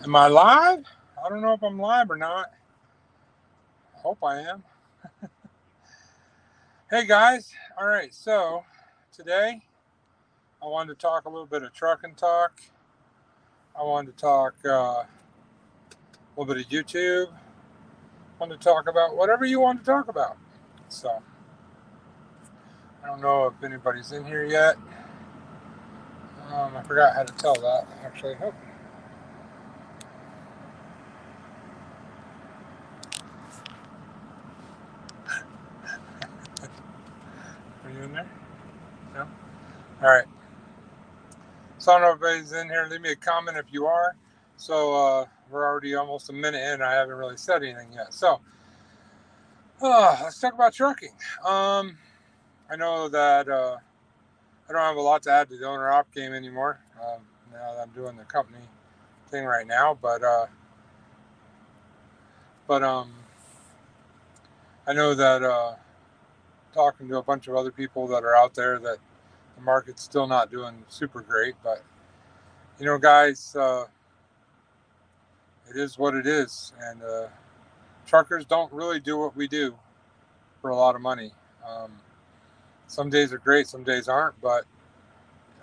Am I live? I don't know if I'm live or not. I hope I am. Hey guys. All right. So today I wanted to talk a little bit of trucking talk. I wanted to talk a little bit of YouTube. I wanted to talk about whatever you want to talk about. So I don't know if anybody's in here yet. I forgot how to tell that actually. Oh, are you in there? No. All right. So I don't know if anybody's in here. Leave me a comment if you are. So we're already almost a minute in. I haven't really said anything yet. So let's talk about trucking. Um, I know that I don't have a lot to add to the owner op game anymore. Now that I'm doing the company thing right now, but I know that talking to a bunch of other people that are out there that the market's still not doing super great. But guys, it is what it is, and truckers don't really do what we do for a lot of money. Um, some days are great, some days aren't, but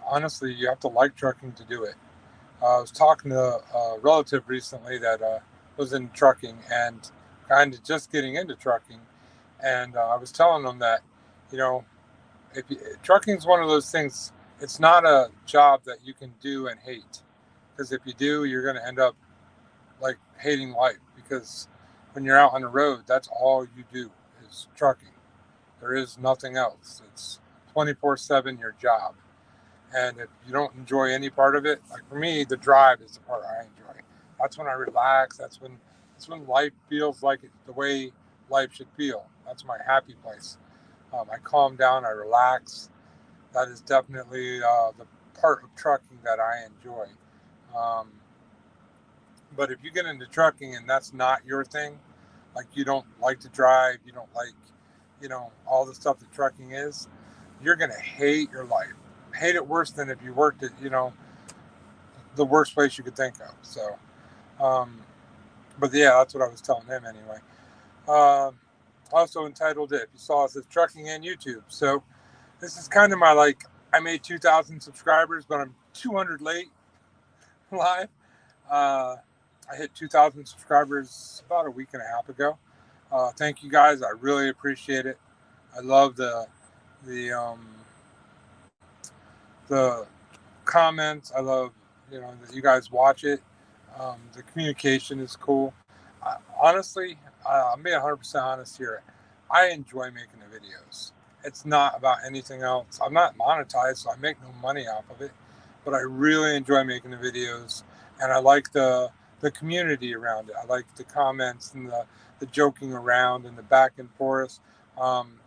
honestly, you have to like trucking to do it. I was talking to a relative recently that was in trucking and kind of just getting into trucking, and I was telling them that, you know, trucking is one of those things. It's not a job that you can do and hate, because if you do, you're going to end up like hating life. Because when you're out on the road, that's all you do is trucking. There is nothing else. It's 24/7 your job. And if you don't enjoy any part of it, like for me, the drive is the part I enjoy. That's when I relax. That's when life feels like the way life should feel. That's my happy place. I calm down. I relax. That is definitely the part of trucking that I enjoy. Um, but if you get into trucking and that's not your thing, like you don't like to drive, you don't like, all the stuff that trucking is, you're gonna hate your life. Hate it worse than if you worked at, the worst place you could think of. So, um, but yeah, that's what I was telling him anyway. Um, Also entitled it, if you saw, it says trucking and YouTube. So this is kind of my like, I made 2,000 subscribers, but I'm 200 late live. Uh, I hit 2,000 subscribers about a week and a half ago. Thank you guys. I really appreciate it. I love the the comments. I love that you guys watch it. The communication is cool. Honestly, I'm being 100% honest here. I enjoy making the videos. It's not about anything else. I'm not monetized, so I make no money off of it. But I really enjoy making the videos, and I like the community around it. I like the comments and the joking around and the back and forth.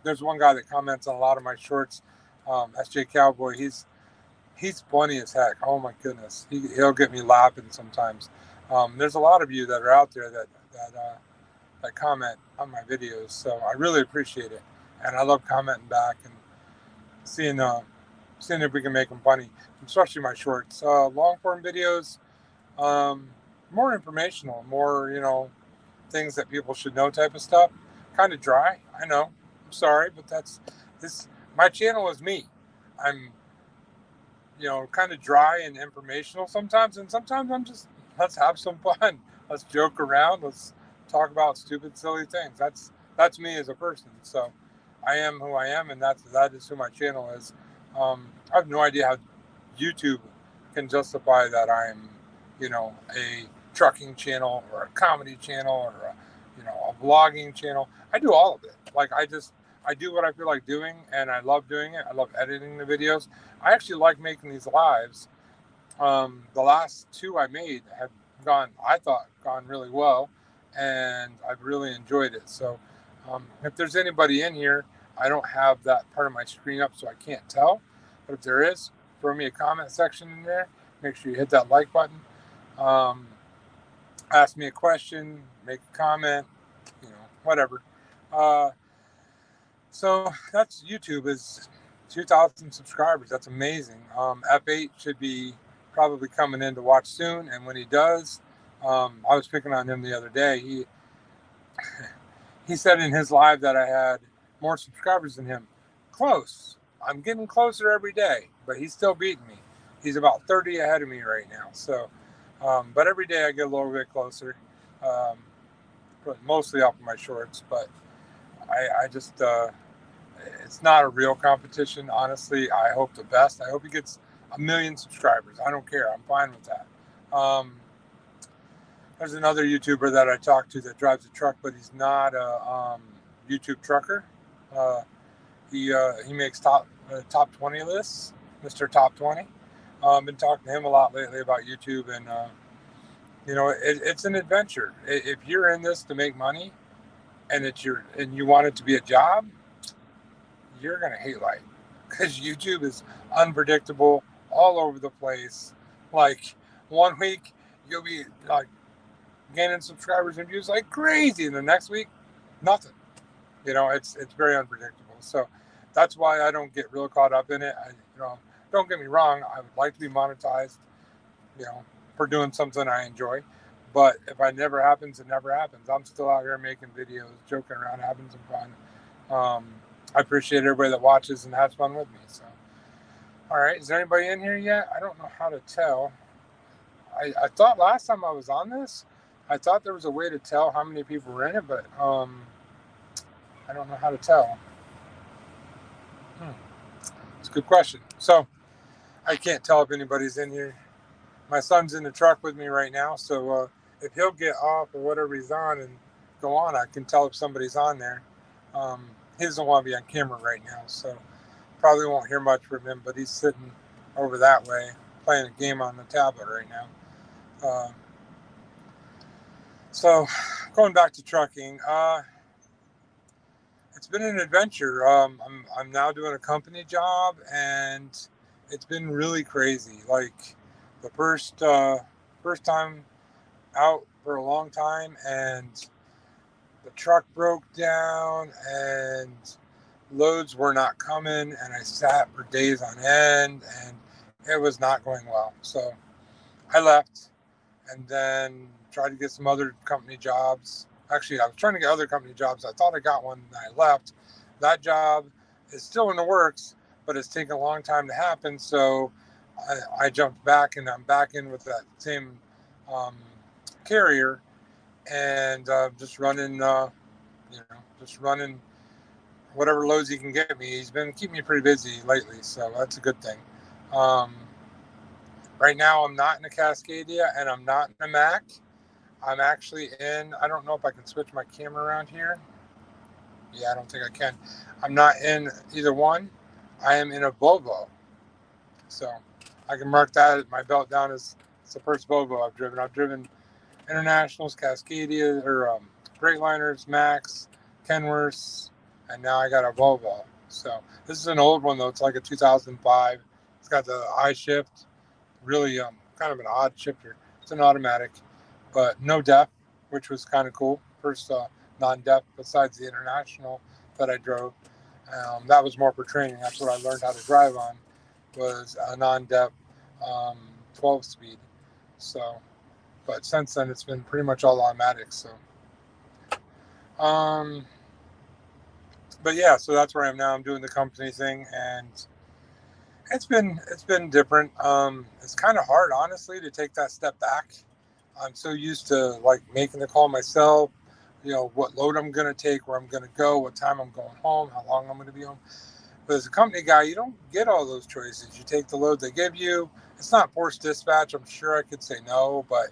There's one guy that comments on a lot of my shorts. SJ Cowboy. He's funny as heck. Oh my goodness, he'll get me laughing sometimes. There's a lot of you that are out there that comment on my videos, so I really appreciate it, and I love commenting back and seeing seeing if we can make them funny, especially my shorts. Long form videos, um, more informational, more things that people should know type of stuff. Kind of dry, I know. I'm sorry, but that's this. My channel is me. I'm kind of dry and informational sometimes, and sometimes I'm just let's have some fun. Let's joke around. Let's talk about stupid, silly things. That's me as a person. So I am who I am, and that is who my channel is. I have no idea how YouTube can justify that I'm, a trucking channel or a comedy channel or a vlogging channel. I do all of it. Like I do what I feel like doing, and I love doing it. I love editing the videos. I actually like making these lives. The last two I made have I thought, gone really well, and I've really enjoyed it. So, if there's anybody in here, I don't have that part of my screen up, so I can't tell. But if there is, throw me a comment section in there. Make sure you hit that like button. Um, Ask me a question, make a comment, whatever. Uh, so that's YouTube is 2,000 subscribers. That's amazing. F8 should be probably coming in to watch soon, and when he does, I was picking on him the other day. He said in his live that I had more subscribers than him. Close. I'm getting closer every day, but he's still beating me. He's about 30 ahead of me right now. So, but every day I get a little bit closer. Um, Mostly off of my shorts, but I just it's not a real competition. Honestly, I hope the best. I hope he gets 1 million subscribers. I don't care. I'm fine with that. There's another YouTuber that I talked to that drives a truck, but he's not a YouTube trucker. Uh, he makes top 20 lists, Mr. Top 20. Been talking to him a lot lately about YouTube, and it's an adventure. If you're in this to make money, and you want it to be a job, you're gonna hate life because YouTube is unpredictable, all over the place. Like one week you'll be like gaining subscribers and views like crazy, and the next week nothing. It's very unpredictable. So that's why I don't get real caught up in it. Don't get me wrong. I would like to be monetized, for doing something I enjoy. But if it never happens, it never happens. I'm still out here making videos, joking around, having some fun. I appreciate everybody that watches and has fun with me. So, all right, is there anybody in here yet? I don't know how to tell. I thought last time I was on this, I thought there was a way to tell how many people were in it, but I don't know how to tell. It's a good question. So I can't tell if anybody's in here. My son's in the truck with me right now, so if he'll get off or whatever he's on and go on, I can tell if somebody's on there. He doesn't want to be on camera right now, so probably won't hear much from him, but he's sitting over that way playing a game on the tablet right now. So going back to trucking, it's been an adventure. I'm now doing a company job, and it's been really crazy. Like the first time out for a long time, and the truck broke down, and loads were not coming, and I sat for days on end, and it was not going well. So I left, and then tried to get some other company jobs. Actually, I was trying to get other company jobs. I thought I got one, and I left. That job is still in the works, but it's taken a long time to happen. So I jumped back, and I'm back in with that same carrier, and just running whatever loads he can get me. He's been keeping me pretty busy lately, so that's a good thing. Right now, I'm not in a Cascadia, and I'm not in a Mac. I'm actually in, I don't know if I can switch my camera around here. Yeah, I don't think I can. I'm not in either one. I am in a Volvo. So I can mark that at my belt down as it's the first Volvo I've driven. I've driven Internationals, Cascadia, or Greatliners, Max, Kenworths, and now I got a Volvo. So this is an old one though. It's like a 2005. It's got the I-shift, really kind of an odd shifter. It's an automatic, but no def, which was kind of cool. First non-def besides the International that I drove. That was more for training. That's what I learned how to drive on, was a non-def 12-speed. So, but since then it's been pretty much all automatic. So, but yeah, so that's where I am now. I'm doing the company thing, and it's been different. It's kind of hard, honestly, to take that step back. I'm so used to like making the call myself, what load I'm going to take, where I'm going to go, what time I'm going home, how long I'm going to be home. But as a company guy, you don't get all those choices. You take the load they give you. It's not forced dispatch. I'm sure I could say no, but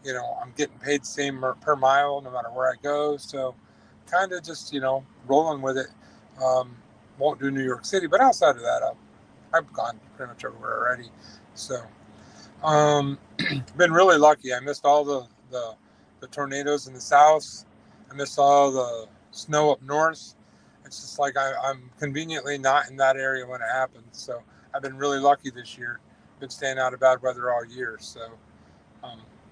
I'm getting paid the same per mile no matter where I go. So kind of just, rolling with it. Won't do New York City, but outside of that, I've gone pretty much everywhere already. So been really lucky. I missed all the tornadoes in the south. I missed all the snow up north. It's just like I'm conveniently not in that area when it happens. So I've been really lucky this year. Been staying out of bad weather all year. So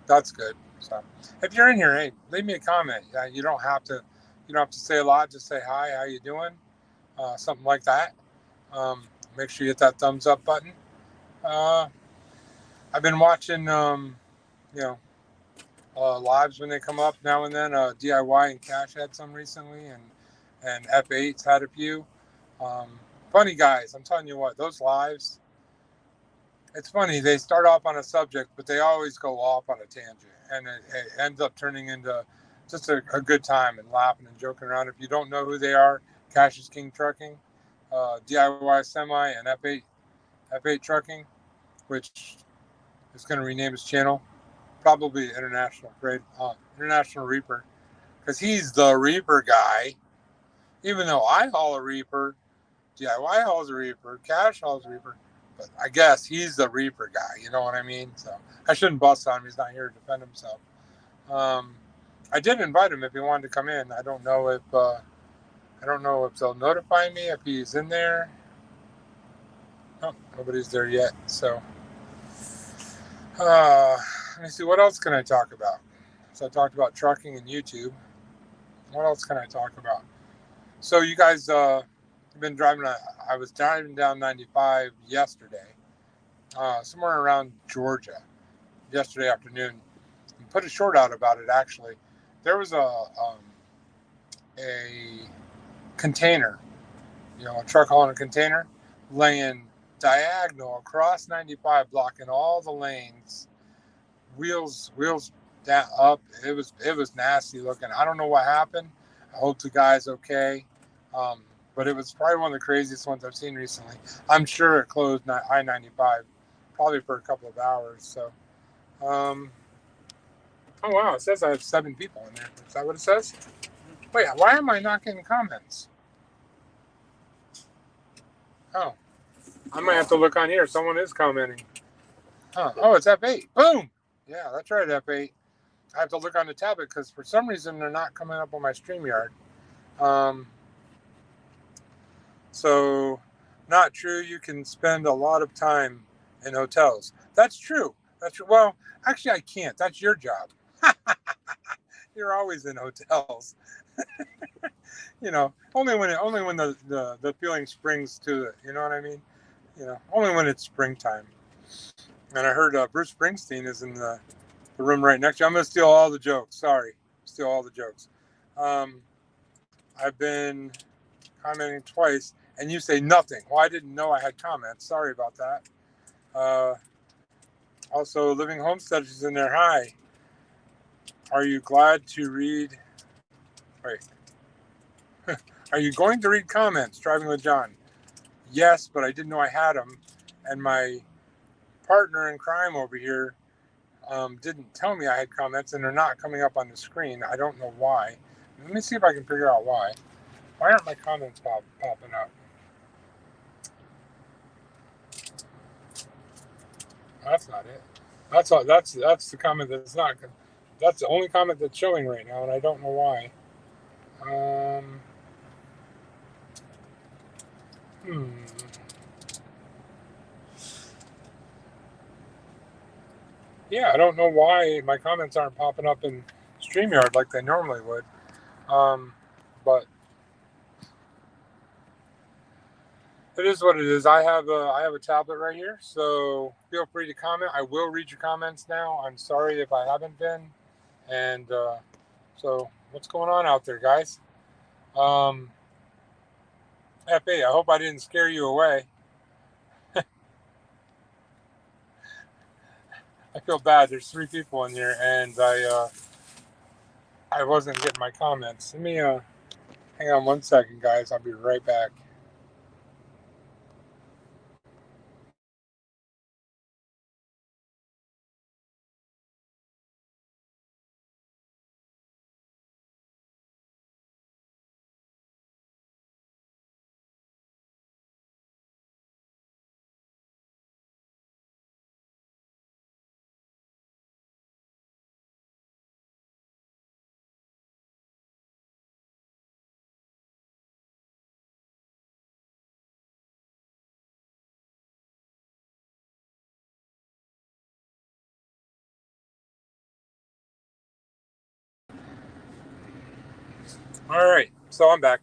that's good. So if you're in here, hey, leave me a comment. You don't have to say a lot. Just say hi. How you doing? Something like that. Make sure you hit that thumbs up button. I've been watching, a lives when they come up now and then. DIY and Cash had some recently, and F8's had a few. Funny guys, I'm telling you what, those lives. It's funny. They start off on a subject, but they always go off on a tangent, and it ends up turning into just a good time and laughing and joking around. If you don't know who they are, Cash is King Trucking, DIY Semi, and F8 Trucking, which is going to rename his channel, probably International Reaper, because he's the Reaper guy. Even though I haul a Reaper, DIY hauls a Reaper, Cash hauls a Reaper, but I guess he's the Reaper guy. You know what I mean? So I shouldn't bust on him. He's not here to defend himself. I did invite him if he wanted to come in. I don't know if they'll notify me if he's in there. Oh, nobody's there yet. So let me see. What else can I talk about? So I talked about trucking and YouTube. What else can I talk about? So you guys been driving. I was driving down 95 yesterday, somewhere around Georgia, yesterday afternoon. And put a short out about it. Actually, there was a container, a truck hauling a container, laying diagonal across 95, blocking all the lanes. Wheels down, up. It was nasty looking. I don't know what happened. I hope the guy's okay. But it was probably one of the craziest ones I've seen recently. I'm sure it closed I-95 probably for a couple of hours. So, oh wow, it says I have 7 people in there. Is that what it says? Wait, why am I not getting comments? Oh, I might have to look on here. Someone is commenting. Huh. Oh, it's F8. Boom. Yeah, that's right, F8. I have to look on the tablet because for some reason they're not coming up on my StreamYard. So, not true. You can spend a lot of time in hotels. That's true. That's true. Well, actually, I can't. That's your job. You're always in hotels. Only when the feeling springs to it. You know what I mean? Only when it's springtime. And I heard Bruce Springsteen is in the room right next to you. I'm going to steal all the jokes. Sorry. Steal all the jokes. I've been commenting twice, and you say nothing. Well, I didn't know I had comments. Sorry about that. Also, Living Homestead is in there. Hi. Are you glad to read? Wait. Are you going to read comments? Driving with John. Yes, but I didn't know I had them. And my partner in crime over here didn't tell me I had comments, and they're not coming up on the screen. I don't know why. Let me see if I can figure out why. Why aren't my comments popping up? That's not it. That's all. That's the comment that's not. That's the only comment that's showing right now, and I don't know why. Yeah, I don't know why my comments aren't popping up in StreamYard like they normally would. But it is what it is. I have a tablet right here, so feel free to comment. I will read your comments now. I'm sorry if I haven't been. And so what's going on out there, guys? FA, I hope I didn't scare you away. I feel bad. There's 3 people in here, and I wasn't getting my comments. Let me hang on 1 second, guys. I'll be right back. All right, so I'm back.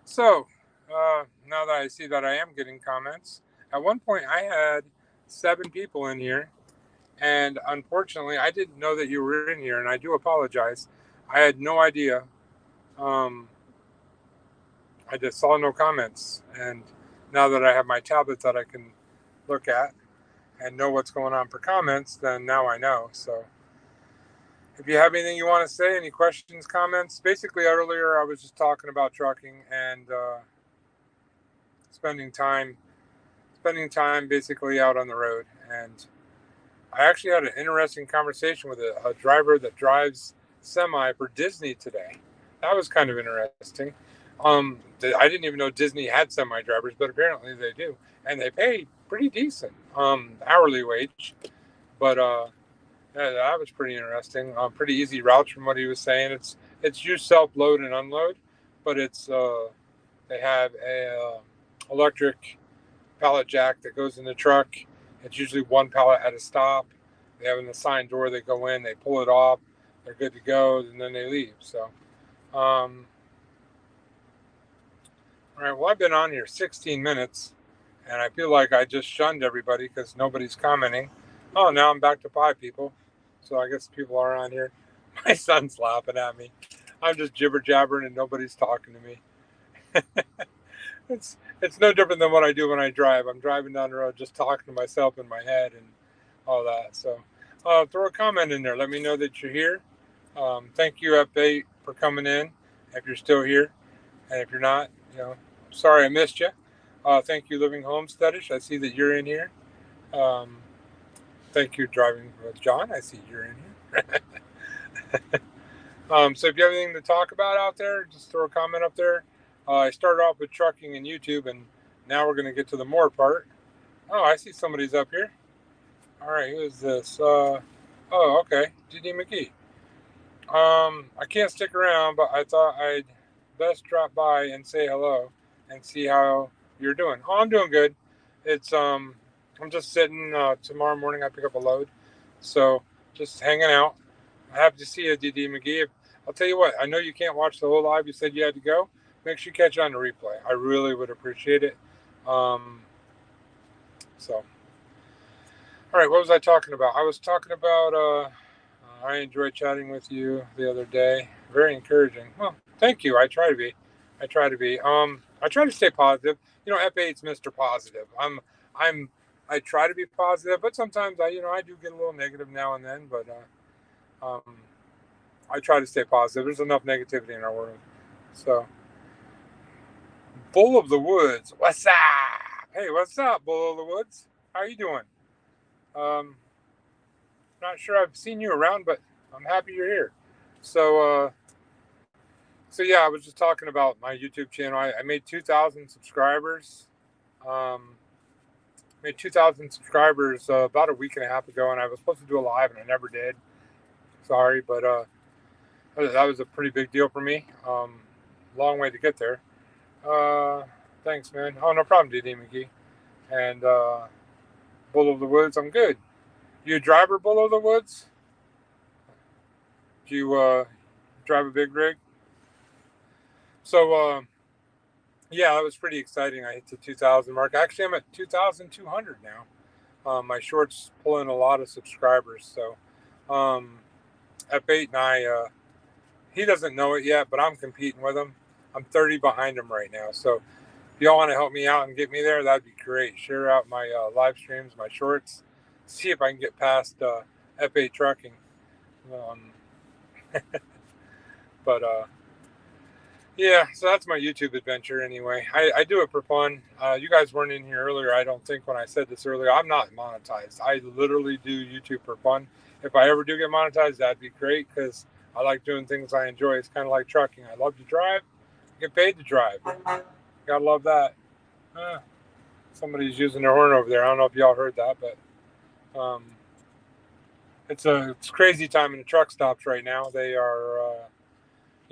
So now that I see that I am getting comments, at one point I had 7 people in here, And unfortunately, I didn't know that you were in here, and I do apologize. I had no idea. Um, I just saw no comments, and now that I have my tablet that I can look at and know what's going on for comments, then now I know. So if you have anything you want to say, any questions, comments, basically earlier I was just talking about trucking and spending time basically out on the road. And I actually had an interesting conversation with a driver that drives semi for Disney today. That was kind of interesting. I didn't even know Disney had semi drivers, but apparently they do, and they pay pretty decent hourly wage. But yeah, that was pretty interesting. Pretty easy routes from what he was saying. It's you self load and unload, but they have a electric pallet jack that goes in the truck. It's usually one pallet at a stop. They have an assigned door. They go in, they pull it off, they're good to go, and then they leave. So, all right. Well, I've been on here 16 minutes, and I feel like I just shunned everybody because nobody's commenting. Oh, now I'm back to 5 people. So I guess people are on here. My son's laughing at me. I'm just jibber jabbering and nobody's talking to me. It's no different than what I do when I drive. I'm driving down the road just talking to myself in my head and all that. So throw a comment in there. Let me know that you're here. Thank you, F8, for coming in. If you're still here, and if you're not, sorry I missed you. Thank you, Living Homesteadish. I see that you're in here. Thank you, Driving with John. I see you're in here. So if you have anything to talk about out there, just throw a comment up there. I started off with trucking and YouTube, and now we're going to get to the more part. Oh, I see somebody's up here. All right, who is this? Oh, okay, GD McGee. I can't stick around, but I thought I'd best drop by and say hello and see how you're doing. Oh, I'm doing good. I'm just sitting. Tomorrow morning I pick up a load, so just hanging out. I'm happy to see you, DD McGee. I'll tell you what. I know you can't watch the whole live. You said you had to go. Make sure you catch on the replay. I really would appreciate it. So, all right. What was I talking about? I was talking about. I enjoyed chatting with you the other day. Very encouraging. Well, thank you. I try to be. I try to be. I try to stay positive. F8's Mr. Positive. I try to be positive, but sometimes I do get a little negative now and then. But I try to stay positive. There's enough negativity in our world. So, Bull of the Woods. What's up? Hey, what's up, Bull of the Woods? How are you doing? Not sure I've seen you around, but I'm happy you're here. So yeah, I was just talking about my YouTube channel. I made 2,000 subscribers. Made 2,000 subscribers about a week and a half ago, and I was supposed to do a live, and I never did. Sorry, but that was a pretty big deal for me. Long way to get there. Thanks, man. Oh, no problem, DD McGee. And Bull of the Woods, I'm good. You a driver, Bull of the Woods? Do you drive a big rig? So, yeah, that was pretty exciting. I hit the 2,000 mark. Actually, I'm at 2,200 now. My short's pulling a lot of subscribers. So, F8 and I, he doesn't know it yet, but I'm competing with him. I'm 30 behind him right now. So, if y'all want to help me out and get me there, that'd be great. Share out my live streams, my shorts. See if I can get past F8 Trucking. But yeah, so that's my YouTube adventure anyway. I do it for fun. You guys weren't in here earlier, I don't think, when I said this earlier. I'm not monetized. I literally do YouTube for fun. If I ever do get monetized, that'd be great because I like doing things I enjoy. It's kind of like trucking. I love to drive, get paid to drive. Gotta love that. Somebody's using their horn over there. I don't know if y'all heard that, but it's crazy time in the truck stops right now. They are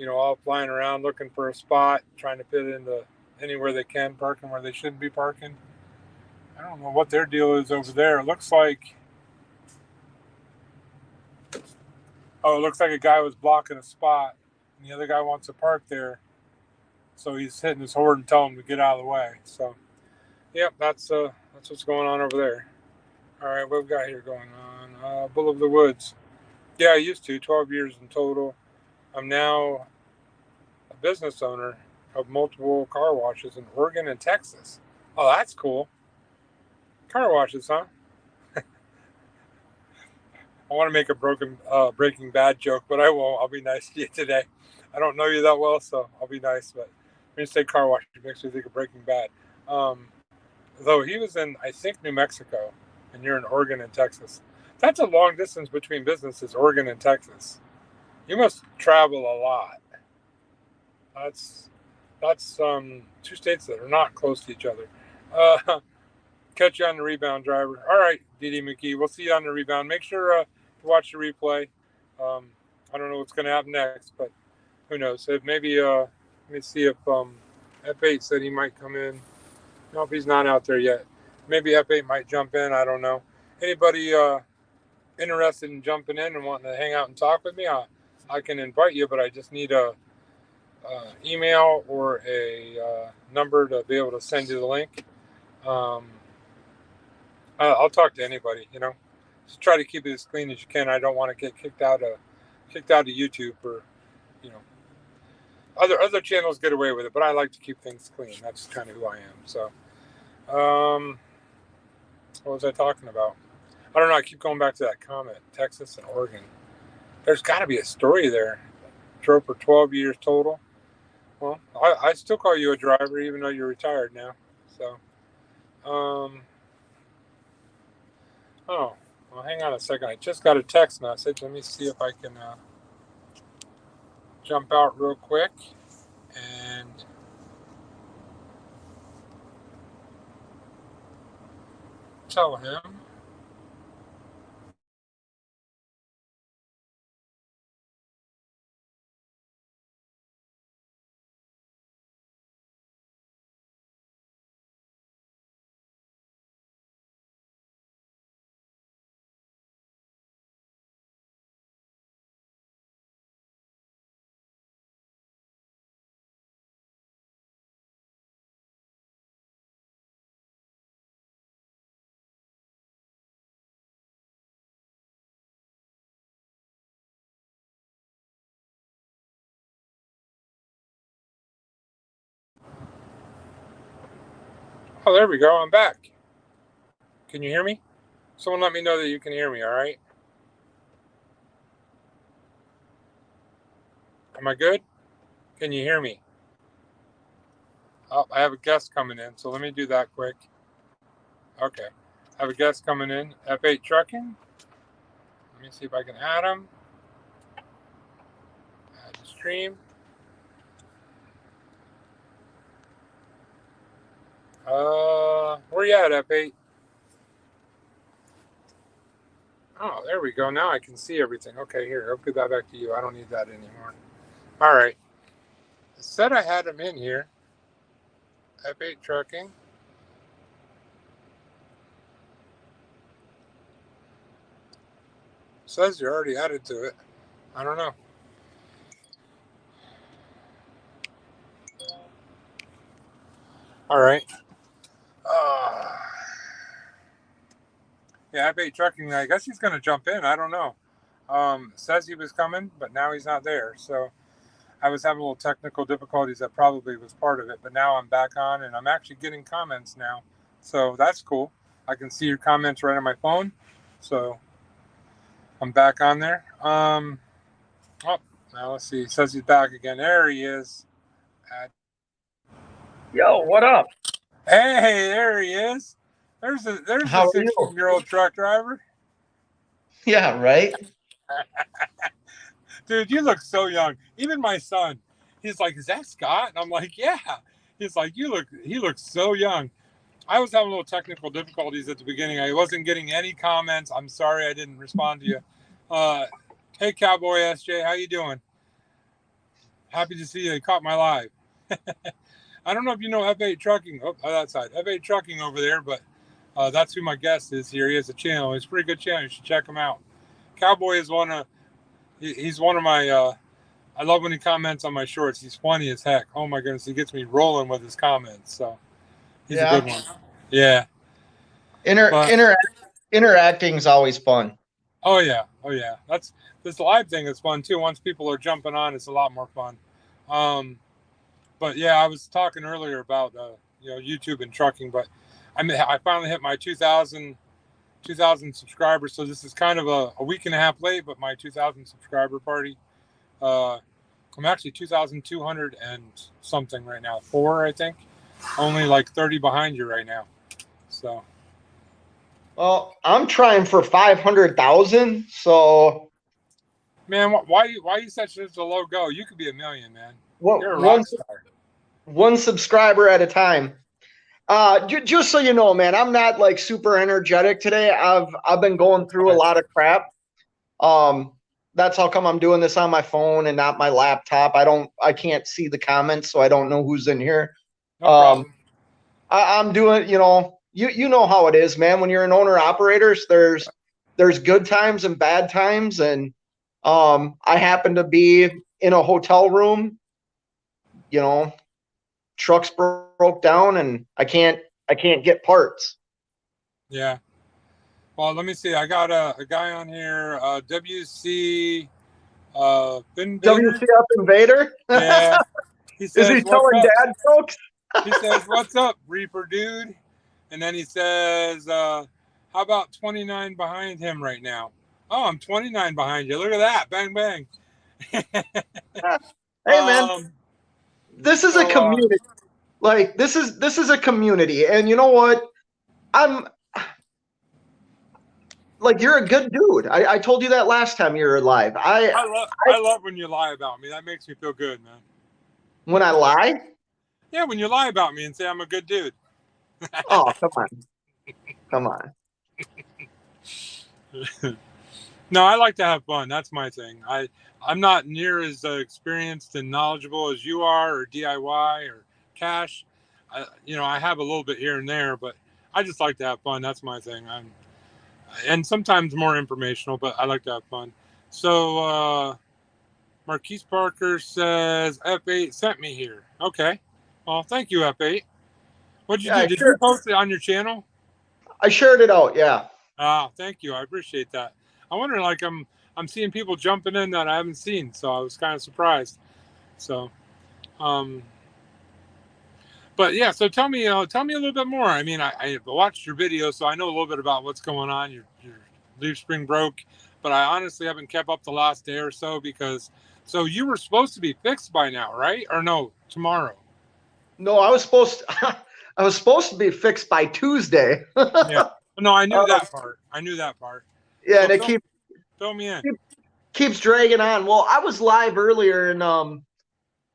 all flying around looking for a spot, trying to fit into anywhere they can, parking where they shouldn't be parking. I don't know what their deal is over there. It looks like a guy was blocking a spot, and the other guy wants to park there. So he's hitting his horn and telling him to get out of the way. So, yep, that's what's going on over there. All right, what we got here going on? Bull of the Woods. Yeah, I used to. 12 years in total. I'm now a business owner of multiple car washes in Oregon and Texas. Oh, that's cool. Car washes, huh? I want to make a Breaking Bad joke, but I won't. I'll be nice to you today. I don't know you that well, so I'll be nice. But when you say car wash, it makes me think of Breaking Bad. Um, though he was in, I think, New Mexico, and you're in Oregon and Texas. That's a long distance between businesses, Oregon and Texas. You must travel a lot. That's that's two states that are not close to each other. Uh, Catch you on the rebound, driver. All right, DD McKee. We'll see you on the rebound. Make sure to watch the replay. Um, I don't know what's going to happen next, but who knows? If maybe let me see if F8 said he might come in. No, if he's not out there yet, maybe F8 might jump in. I don't know. Anybody interested in jumping in and wanting to hang out and talk with me? I can invite you, but I just need a email or a number to be able to send you the link. I'll talk to anybody. Just try to keep it as clean as you can. I don't want to get kicked out of YouTube, or you know other channels get away with it, but I like to keep things clean. That's kind of who I am. So, what was I talking about? I don't know. I keep going back to that comment. Texas and Oregon. There's got to be a story there. Drove for 12 years total. Well, I still call you a driver, even though you're retired now. So, oh, well, hang on a second. I just got a text message. Let me see if I can jump out real quick and tell him. Oh, there we go. I'm back. Can you hear me? Someone let me know that you can hear me, all right? Am I good? Can you hear me? Oh, I have a guest coming in, so let me do that quick. Okay. I have a guest coming in. F8 Trucking. Let me see if I can add him. Add the stream. Where you at, F8? Oh, there we go. Now I can see everything. Okay, here. I'll give that back to you. I don't need that anymore. All right. I said I had him in here. F8 Trucking. Says you're already added to it. I don't know. All right. Yeah, F8 Trucking. I guess he's going to jump in. I don't know. Says he was coming, but now he's not there. So I was having a little technical difficulties. That probably was part of it. But now I'm back on, and I'm actually getting comments now. So that's cool. I can see your comments right on my phone. So I'm back on there. Oh, now let's see. He says he's back again. There he is. Yo, what up? Hey, there he is. There's a 16-year-old truck driver. Yeah, right? Dude, you look so young. Even my son, he's like, "Is that Scott?" And I'm like, "Yeah." He's like, he looks so young. I was having a little technical difficulties at the beginning. I wasn't getting any comments. I'm sorry I didn't respond to you. Hey, Cowboy SJ, how you doing? Happy to see you. You caught my live. I don't know if you know F8 Trucking. Oh, that side. F8 Trucking over there, but that's who my guest is here. He has a channel. It's a pretty good channel. You should check him out. Cowboy is he's one of my, I love when he comments on my shorts. He's funny as heck. Oh my goodness. He gets me rolling with his comments. So he's a good one. Yeah. Interact interacting is always fun. Oh yeah, oh yeah. That's this live thing is fun too. Once people are jumping on, it's a lot more fun. Um, but yeah, I was talking earlier about YouTube and trucking, but I finally hit my 2,000 subscribers. So this is kind of a week and a half late, but my 2,000 subscriber party. I'm actually 2,200 and something right now. 4, I think. Only like 30 behind you right now. So. Well, I'm trying for 500,000. So, Man, why you such a low go? You could be a million, man. You're a rock one star. one subscriber at a time. Just so you know, man, I'm not like super energetic today. I've been going through a lot of crap. That's how come I'm doing this on my phone and not my laptop. I can't see the comments, so I don't know who's in here. No problem. I'm doing, you know how it is, man. When you're an owner operators, there's good times and bad times, and I happen to be in a hotel room, trucks broke down and I can't get parts. Yeah. Well, let me see. I got a guy on here, WC Invader. WCF Invader? Yeah. He says, Is he "What's telling up?" dad jokes? He says, "What's up, Reaper dude?" And then he says, "How about 29 behind him right now?" Oh, I'm 29 behind you. Look at that. Bang bang. Hey man, this is a community. Like this is a community, and you know what? I'm like, you're a good dude. I told you that last time you were live. I love when you lie about me. That makes me feel good, man. When I lie? Yeah, when you lie about me and say I'm a good dude. Oh, come on. No, I like to have fun. That's my thing. I'm not near as experienced and knowledgeable as you are, or DIY or cash. I have a little bit here and there, but I just like to have fun. That's my thing. And sometimes more informational, but I like to have fun. So Marquise Parker says F8 sent me here. Okay. Well, thank you, F8. What'd you do? Did you post it on your channel? I shared it out, yeah. Ah, thank you. I appreciate that. I wonder, like, I'm seeing people jumping in that I haven't seen, so I was kind of surprised. So, but yeah. So tell me a little bit more. I mean, I watched your video, so I know a little bit about what's going on. Your leaf spring broke, but I honestly haven't kept up the last day or so because. So you were supposed to be fixed by now, right? Or no, tomorrow? No, I was supposed to be fixed by Tuesday. Yeah. No, I knew that part. Yeah, so and it fill me in. keeps dragging on. Well, I was live earlier, and I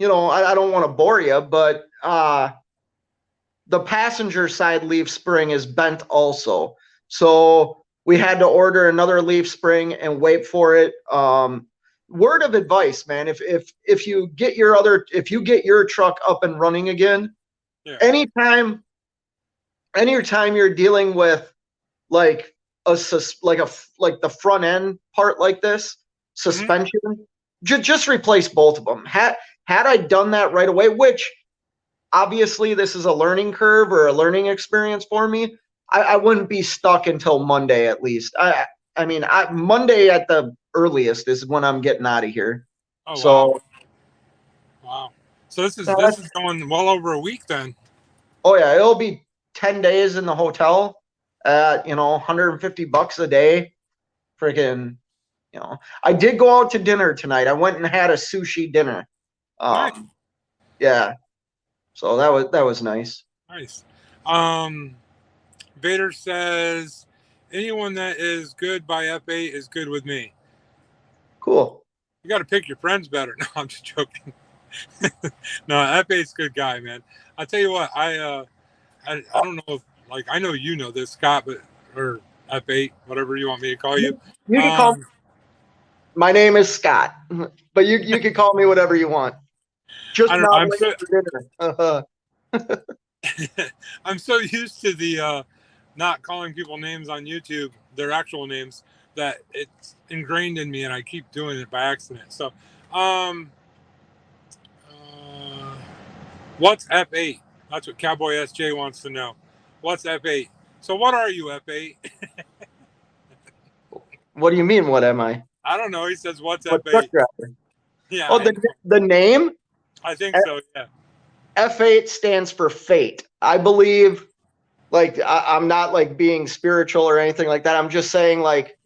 don't want to bore you, but the passenger side leaf spring is bent also, so we had to order another leaf spring and wait for it. Word of advice, man: if you get your truck up and running again, Yeah. anytime you're dealing with like the front end part like this suspension, just replace both of them. Had I done that right away, which obviously this is a learning curve or a learning experience for me, I wouldn't be stuck until Monday at least. I mean, Monday at the earliest is when I'm getting out of here. Oh, so wow. So this is going well over a week then. Oh yeah, it'll be 10 days in the hotel at, $150 a day. Freaking, I did go out to dinner tonight. I went and had a sushi dinner. Nice. Yeah. So that was nice. Nice. Vader says anyone that is good by F8 is good with me. Cool. You got to pick your friends better. No, I'm just joking. No, F8's a good guy, man. I'll tell you what, I don't know if, like, I know you know this, Scott, or F8, whatever you want me to call you. You can call me. My name is Scott, but you can call me whatever you want. Just not late for dinner. I'm so used to the not calling people names on YouTube, their actual names, that it's ingrained in me, and I keep doing it by accident. So, what's F8? That's what Cowboy SJ wants to know. What's F8? So what are you, F8? What do you mean? What am I? I don't know. He says, "What's What truck F8?" driver? Yeah, Oh, the name I think so. Yeah. F8 stands for fate. I believe, like, I'm not like being spiritual or anything like that. I'm just saying, like,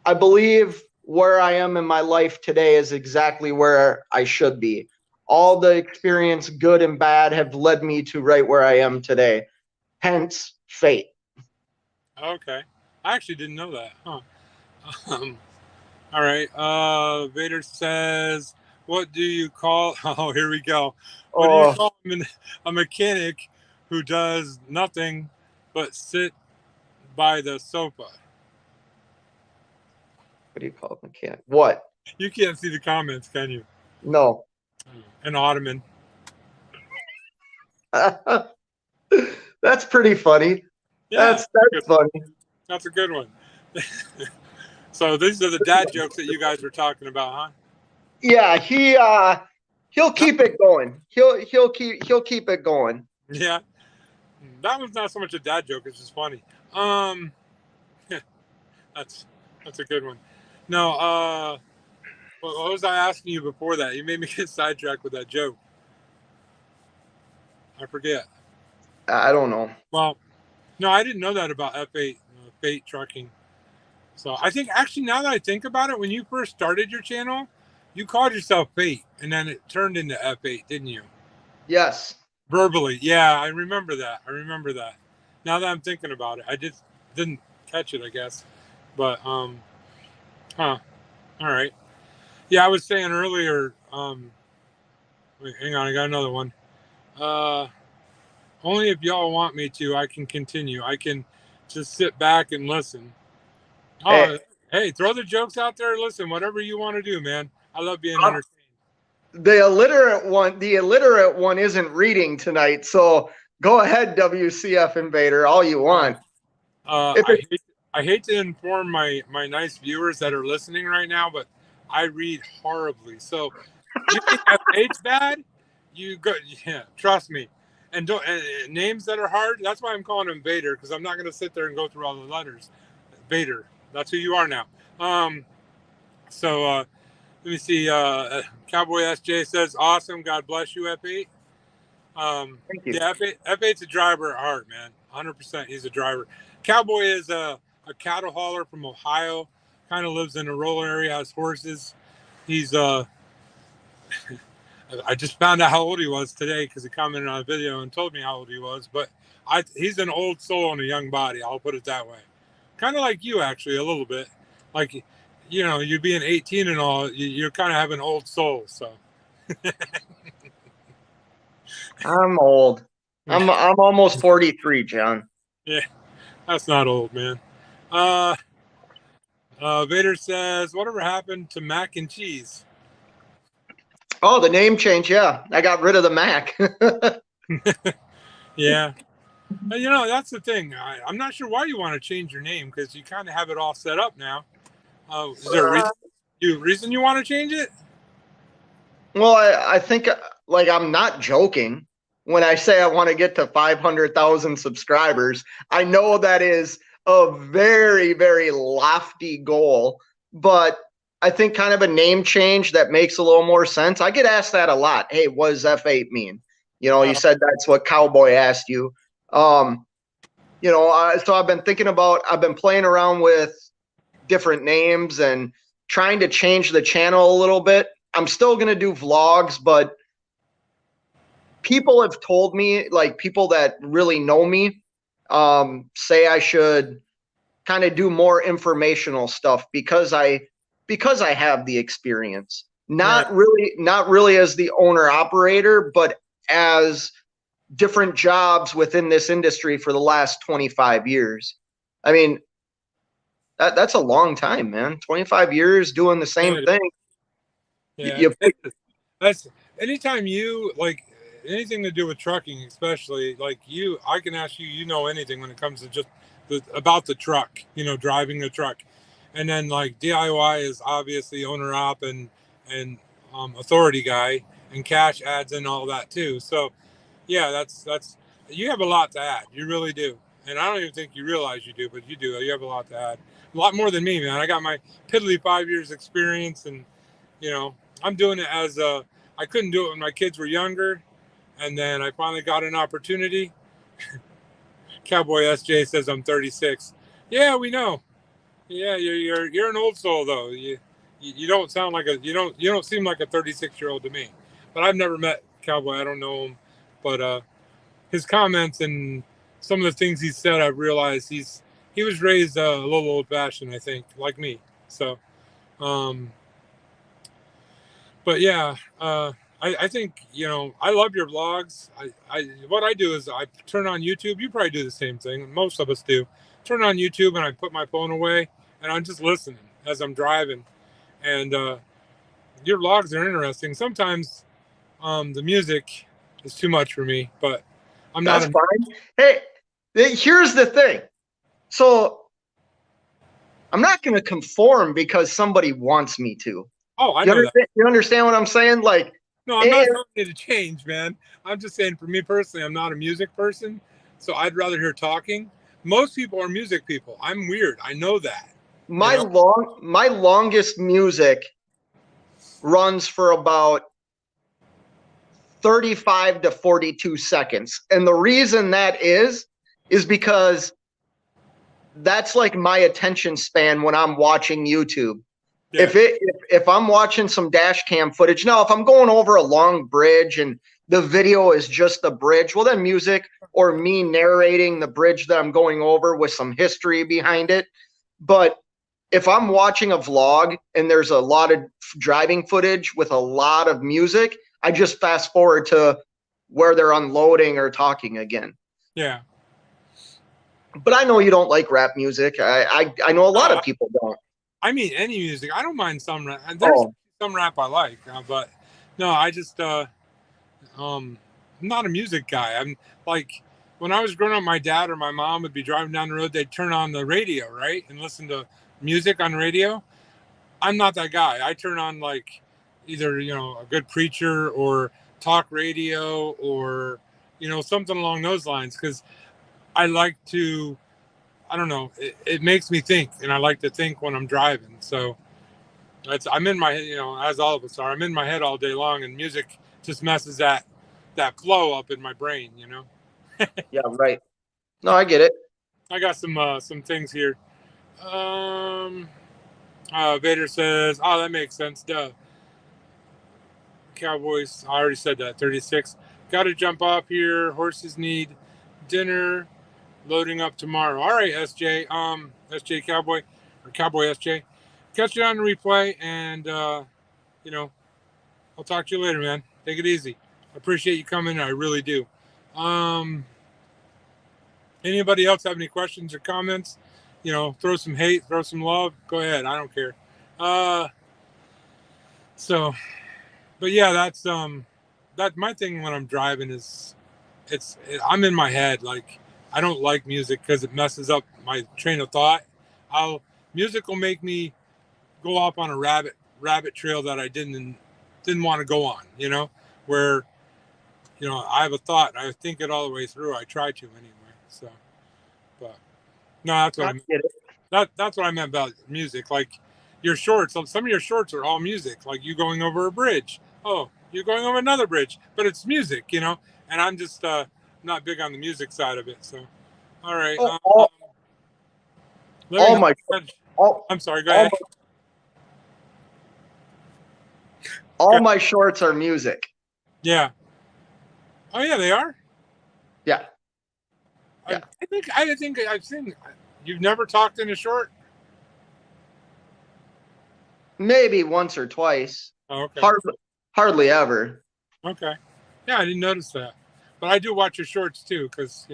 I believe where I am in my life today is exactly where I should be. All the experience, good and bad, have led me to right where I am today. Hence, fate. Okay. I actually didn't know that. Huh. Um, all right. Vader says, "What do you call?" Oh, here we go. What do you Oh, call a mechanic who does nothing but sit by the sofa? what do you call it, mechanic? What? You can't see the comments, can you? No. An ottoman. That's pretty funny. Yeah, That's funny. that's a good one. So these are the dad jokes that you guys were talking about, huh? Yeah, he'll keep it going. He'll keep it going. Yeah, that one's not so much a dad joke; it's just funny. Um, that's that's a good one. No, what was I asking you before that? You made me get sidetracked with that joke. I forget. I don't know. Well, no, I didn't know that about F8 Fate trucking. So I think actually now that I think about it, when you first started your channel, you called yourself Fate, and then it turned into F8, didn't you? Yes. Verbally, yeah, I remember that. I remember that. Now that I'm thinking about it, I just didn't catch it, I guess. But huh. All right. Yeah, I was saying earlier. Wait, hang on, I got another one. Uh, only if y'all want me to, I can continue. I can just sit back and listen. Hey, Oh, hey, throw the jokes out there. Listen, whatever you want to do, man. I love being entertained. the illiterate one isn't reading tonight, so go ahead, WCF Invader, all you Uh, want. If it, I hate to inform my nice viewers that are listening right now, but I read horribly. So you think F8's bad? You go, yeah. Trust me. And don't names that are hard. That's why I'm calling him Vader, because I'm not going to sit there and go through all the letters. Vader. That's who you are now. So let me see. Cowboy SJ says, "Awesome. God bless you, F8." Thank you. Yeah, F8's a driver at heart, man. 100%. He's a driver. Cowboy is a cattle hauler from Ohio. Kind of lives in a rural area. Has horses. He's I just found out how old he was today because he commented on a video and told me how old he was. But he's an old soul in a young body. I'll put it that way. Kind of like you, actually, a little bit. Like, you being 18 and all, you're kind of have an old soul. So. I'm old. I'm almost 43, John. Yeah, that's not old, man. Vader says, "Whatever happened to mac and cheese?" Oh, the name change. Yeah, I got rid of the Mac. Yeah, that's the thing. I'm not sure why you want to change your name because you kind of have it all set up now. Is there a reason you want to change it? Well, I think like I'm not joking when I say I want to get to 500,000 subscribers. I know that is a very, very lofty goal, but I think kind of a name change that makes a little more sense. I get asked that a lot. Hey, what does F8 mean? You said that's what Cowboy asked you. So I've been playing around with different names and trying to change the channel a little bit. I'm still going to do vlogs, but people have told me, like people that really know me, say I should kind of do more informational stuff because I have the experience. Right. Not really as the owner operator, but as different jobs within this industry for the last 25 years. I mean, that's a long time, man. 25 years doing the same Yeah. thing. Yeah. You That's anytime you like anything to do with trucking, especially like I can ask you. You know anything when it comes to just about the truck. Driving the truck, and then like DIY is obviously owner op and authority guy, and cash adds in all that too. So yeah, that's you have a lot to add. You really do. and I don't even think you realize you do, but you do. You have a lot to add, a lot more than me, man. I got my piddly 5 years experience, and I'm doing it as I couldn't do it when my kids were younger, and then I finally got an opportunity. Cowboy SJ says I'm 36. Yeah, we know. Yeah, you're an old soul though. You don't sound like you don't seem like a 36-year-old to me. But I've never met Cowboy. I don't know him, but his comments and some of the things he said, I've realized he was raised a little old fashioned, I think, like me. So, um, but yeah, I think I love your vlogs. I what I do is I turn on YouTube. You probably do the same thing. Most of us do. Turn on YouTube and I put my phone away and I'm just listening as I'm driving. And your vlogs are interesting. Sometimes the music is too much for me, but I'm not. That's fine. Hey, here's the thing. So I'm not going to conform because somebody wants me to. Oh, I know that. You understand what I'm saying? Like, no, I'm not telling you to change, man. I'm just saying for me personally, I'm not a music person, so I'd rather hear talking. Most people are music people. I'm weird. I know that. My longest music runs for about 35 to 42 seconds. And the reason that is because that's like my attention span when I'm watching YouTube. Yeah. If I'm watching some dash cam footage, now if I'm going over a long bridge and the video is just the bridge, well then music or me narrating the bridge that I'm going over with some history behind it. But if I'm watching a vlog and there's a lot of driving footage with a lot of music, I just fast forward to where they're unloading or talking again. Yeah. But I know you don't like rap music. I know a lot of people don't. I mean, any music. I don't mind some rap. There's some rap I like, but no, I just I'm not a music guy. I'm like, when I was growing up, my dad or my mom would be driving down the road. They'd turn on the radio, right, and listen to music on radio. I'm not that guy. I turn on like either a good preacher or talk radio or something along those lines, because I like to, I don't know, it makes me think, and I like to think when I'm driving. So I'm in my, as all of us are, I'm in my head all day long, and music just messes that flow up in my brain, Yeah, right. No, I get it. I got some things here. Vader says, oh, that makes sense. Duh. Cowboys, I already said that. 36. Got to jump off here. Horses need dinner. Loading up tomorrow. All right, SJ. SJ Cowboy or Cowboy SJ. Catch you on the replay, and I'll talk to you later, man. Take it easy. I appreciate you coming. I really do. Anybody else have any questions or comments? Throw some hate, throw some love. Go ahead. I don't care. But yeah, that's my thing when I'm driving is I'm in my head. Like, I don't like music because it messes up my train of thought. Music will make me go off on a rabbit trail that I didn't want to go on, where I have a thought, I think it all the way through. I try to anyway. So, but no, that's what I meant. That's what I meant about music. Like your shorts, some of your shorts are all music, like you going over a bridge. Oh, you're going over another bridge, but it's music, and I'm just not big on the music side of it. So, all right. I'm sorry. Go ahead. All my shorts are music. Yeah. Oh yeah, they are. Yeah. I think I've seen. You've never talked in a short? Maybe once or twice. Oh, okay. Hardly ever. Okay. Yeah, I didn't notice that. But I do watch your shorts too, because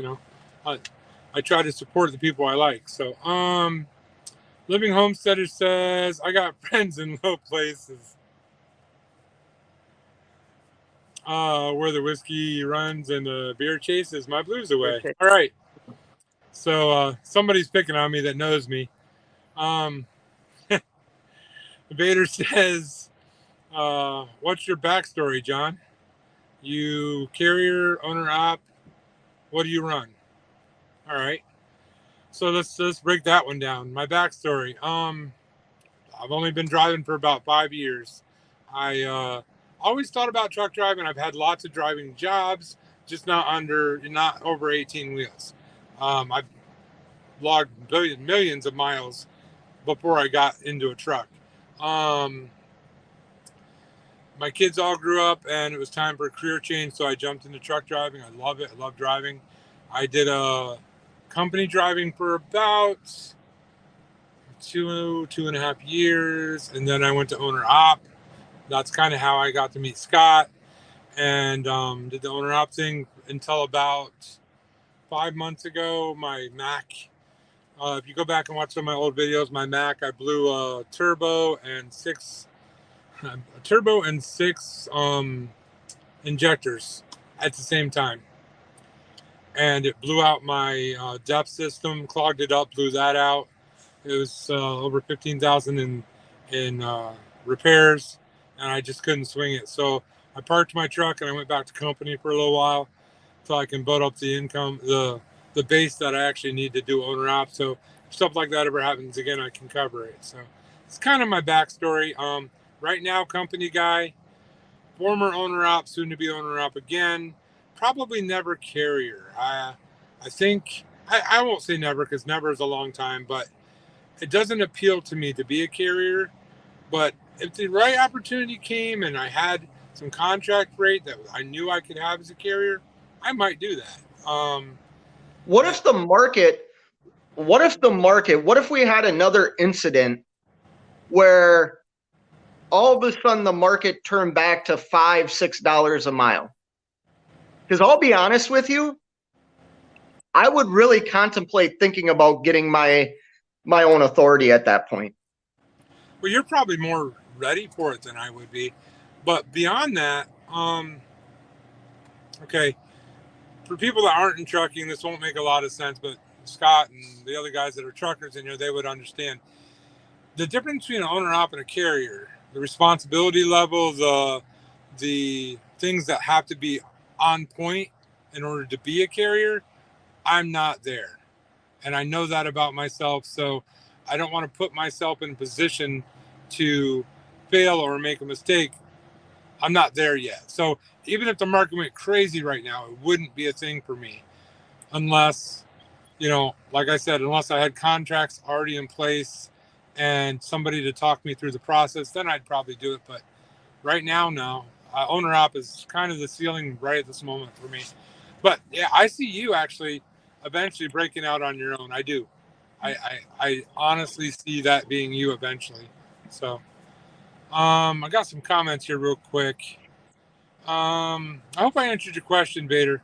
I try to support the people I like. So, Living Homesteader says, I got friends in low places. Where the whiskey runs and the beer chases my blues away. Okay. All right. So somebody's picking on me that knows me. Vader says, what's your backstory, John? You carrier, owner op, what do you run? All right. So let's break that one down. My backstory. I've only been driving for about 5 years. I always thought about truck driving. I've had lots of driving jobs, just not over 18 wheels. I've logged millions of miles before I got into a truck. Um, my kids all grew up, and it was time for a career change, so I jumped into truck driving. I love it. I love driving. I did a company driving for about 2.5 years, and then I went to owner op. That's kind of how I got to meet Scott, and did the owner op thing until about 5 months ago. My Mac, if you go back and watch some of my old videos, my Mac, I blew a turbo and six injectors at the same time, and it blew out my depth system, clogged it up, blew that out. It was over 15,000 in repairs, and I just couldn't swing it. So I parked my truck and I went back to company for a little while so I can build up the income, the base that I actually need to do owner op. So if stuff like that ever happens again, I can cover it. So it's kind of my backstory. Right now, company guy, former owner op, soon to be owner op again. Probably never carrier. I think I won't say never because never is a long time, but it doesn't appeal to me to be a carrier. But if the right opportunity came and I had some contract rate that I knew I could have as a carrier, I might do that. What if the market? What if we had another incident where all of a sudden the market turned back to $5-6 a mile? Because I'll be honest with you, I would really contemplate thinking about getting my own authority at that point. Well, you're probably more ready for it than I would be. But beyond that, okay, for people that aren't in trucking, this won't make a lot of sense, but Scott and the other guys that are truckers in here, they would understand the difference between an owner op and a carrier, the responsibility level, the things that have to be on point in order to be a carrier. I'm not there. And I know that about myself. So I don't want to put myself in a position to fail or make a mistake. I'm not there yet. So even if the market went crazy right now, it wouldn't be a thing for me unless, like I said, unless I had contracts already in place and somebody to talk me through the process, then I'd probably do it. But right now, no. Owner op is kind of the ceiling right at this moment for me. But yeah, I see you actually eventually breaking out on your own. I do. I honestly see that being you eventually. So I got some comments here real quick. I hope I answered your question, Vader.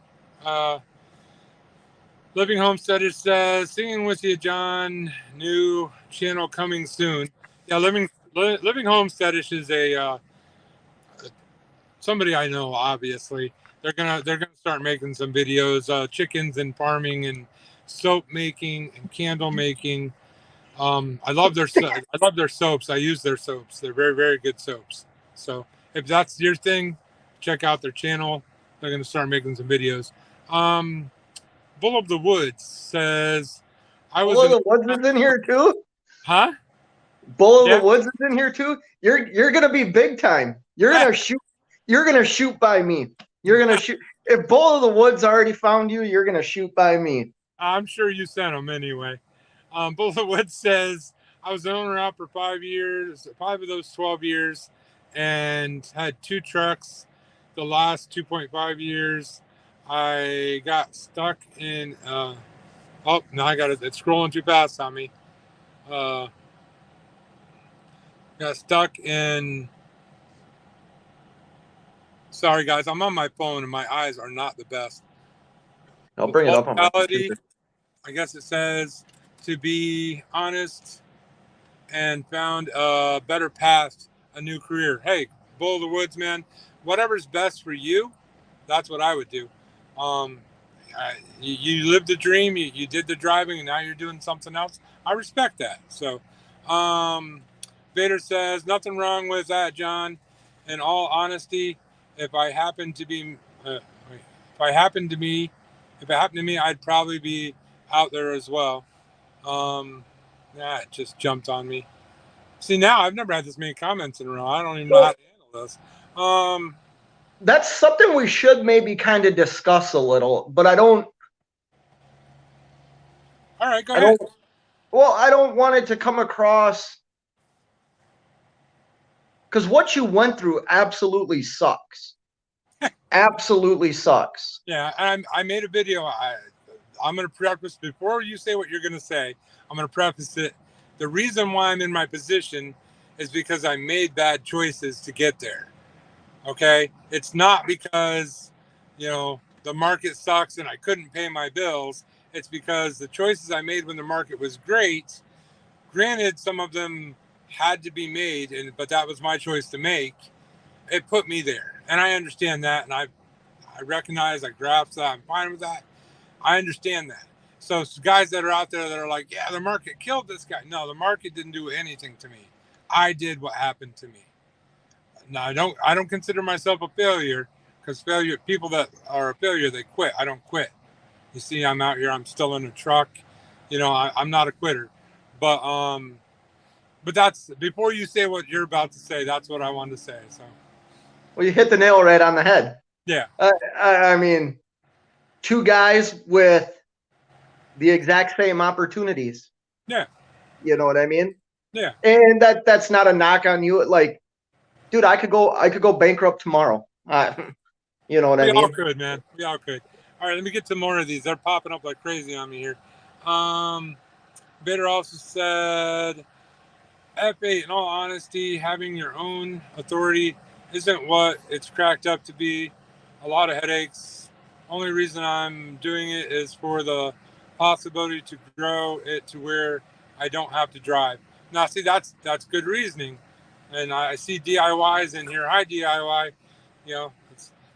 Living Homesteader says, singing with you, John. New channel coming soon. Yeah, Living Homesteadish is a somebody I know. Obviously, they're gonna start making some videos, chickens and farming and soap making and candle making. I love their soaps. I use their soaps. They're very, very good soaps. So if that's your thing, check out their channel. They're gonna start making some videos. Bull of the Woods says, Bull of the Woods is in here too? Huh? Bull of the Woods is in here too? You're gonna be big time. You're gonna shoot by me. You're gonna shoot. If Bull of the Woods already found you, you're gonna shoot by me. I'm sure you sent them anyway. Bull of the Woods says, I was an owner out for 5 years, 5 of those 12 years, and had 2 trucks. The last 2.5 years, I got stuck in. Now I got it. It's scrolling too fast on me. Got stuck in. Sorry, guys. I'm on my phone and my eyes are not the best. I'll bring it up on my computer. I guess it says to be honest and found a better path, a new career. Hey, Bull of the Woods, man. Whatever's best for you, that's what I would do. You lived the dream, you did the driving, and now you're doing something else. I respect that. So, Vader says, nothing wrong with that, John. In all honesty, if it happened to me, I'd probably be out there as well. Yeah, it just jumped on me. See, now I've never had this many comments in a row. I don't even know how to handle this. That's something we should maybe kind of discuss a little, but I don't. All right, go ahead. Well, I don't want it to come across, because what you went through absolutely sucks. Absolutely sucks. Yeah, I made a video. I'm going to preface, before you say what you're going to say, I'm going to preface it. The reason why I'm in my position is because I made bad choices to get there. Okay? It's not because, the market sucks and I couldn't pay my bills. It's because the choices I made when the market was great, granted, some of them had to be made, but that was my choice to make. It put me there. And I understand that. And I recognize, I grasp that. I'm fine with that. I understand that. So guys that are out there that are like, yeah, the market killed this guy. No, the market didn't do anything to me. I did what happened to me. Now I don't consider myself a failure, because people that are a failure, they quit. I don't quit. You see, I'm out here, I'm still in a truck. I'm not a quitter. But that's, before you say what you're about to say, that's what I wanted to say. So well, you hit the nail right on the head. Yeah. I mean, two guys with the exact same opportunities. Yeah. You know what I mean? Yeah. And that's not a knock on you. Like, dude, I could go bankrupt tomorrow. You know what I mean? We all could, man. We all could. All right, let me get to more of these. They're popping up like crazy on me here. Vader also said, F8, in all honesty, having your own authority isn't what it's cracked up to be. A lot of headaches. Only reason I'm doing it is for the possibility to grow it to where I don't have to drive. Now, see, that's good reasoning. And I see DIYs in here. Hi, DIY.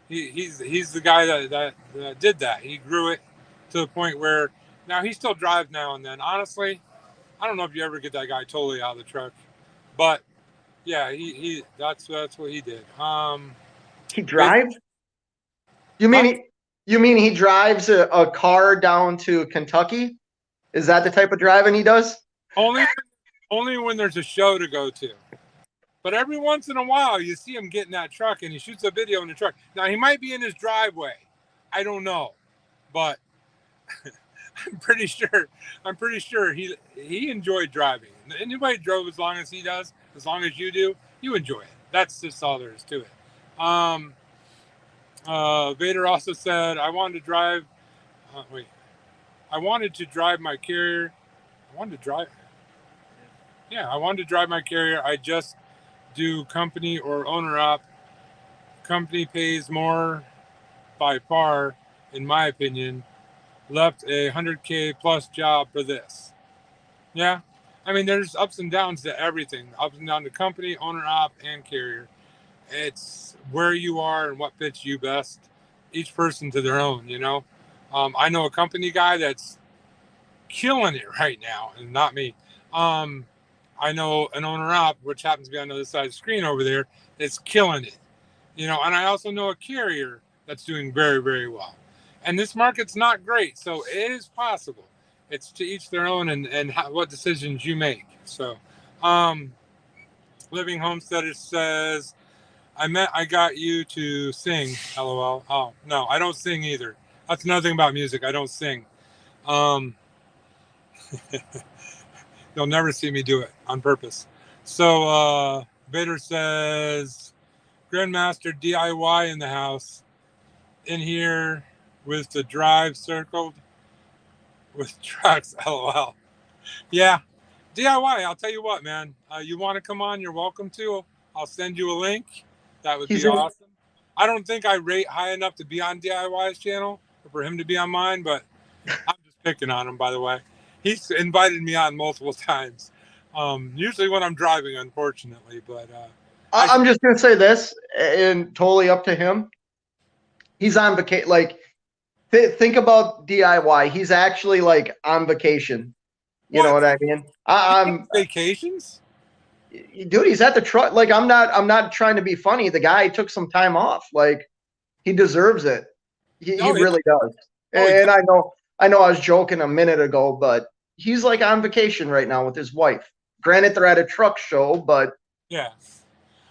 He's the guy that did that. He grew it to the point where now he still drives now and then. Honestly, I don't know if you ever get that guy totally out of the truck, but yeah, he that's what he did. He drives? You mean he drives a car down to Kentucky? Is that the type of driving he does? Only when there's a show to go to. But every once in a while, you see him get in that truck and he shoots a video in the truck. Now, he might be in his driveway. I don't know. But I'm pretty sure he enjoyed driving. Anybody drove as long as he does, as long as you do, you enjoy it. That's just all there is to it. Vader also said, I wanted to drive my Carrier. I wanted to drive my Carrier. I just do company or owner op. Company pays more by far, in my opinion. Left a 100K plus job for this. Yeah. I mean, there's ups and downs to everything. Ups and downs to company, owner op, and Carrier. It's where you are and what fits you best. Each person to their own, I know a company guy that's killing it right now, and not me. I know an owner op, which happens to be on the other side of the screen over there, that's killing it. And I also know a Carrier that's doing very, very well. And this market's not great, so it is possible. It's to each their own, and what decisions you make. So, Living Homesteader says, I got you to sing, LOL. Oh, no, I don't sing either. That's another thing about music. I don't sing. You'll never see me do it on purpose. So Vader says, Grandmaster DIY in the house. In here with the drive circled with trucks, LOL. Yeah, DIY, I'll tell you what, man. You want to come on, you're welcome to. I'll send you a link. That would be awesome. I don't think I rate high enough to be on DIY's channel or for him to be on mine, but I'm just picking on him, by the way. He's invited me on multiple times. Usually when I'm driving, unfortunately, but I'm just gonna say this, and totally up to him. He's on vacation. Like, think about DIY. He's actually like on vacation. You know what I mean? I'm vacations. Dude, he's at the truck. Like, I'm not trying to be funny. The guy took some time off. Like, he deserves it. He really does. And I know I was joking a minute ago, but he's like on vacation right now with his wife. Granted, they're at a truck show, but Yeah.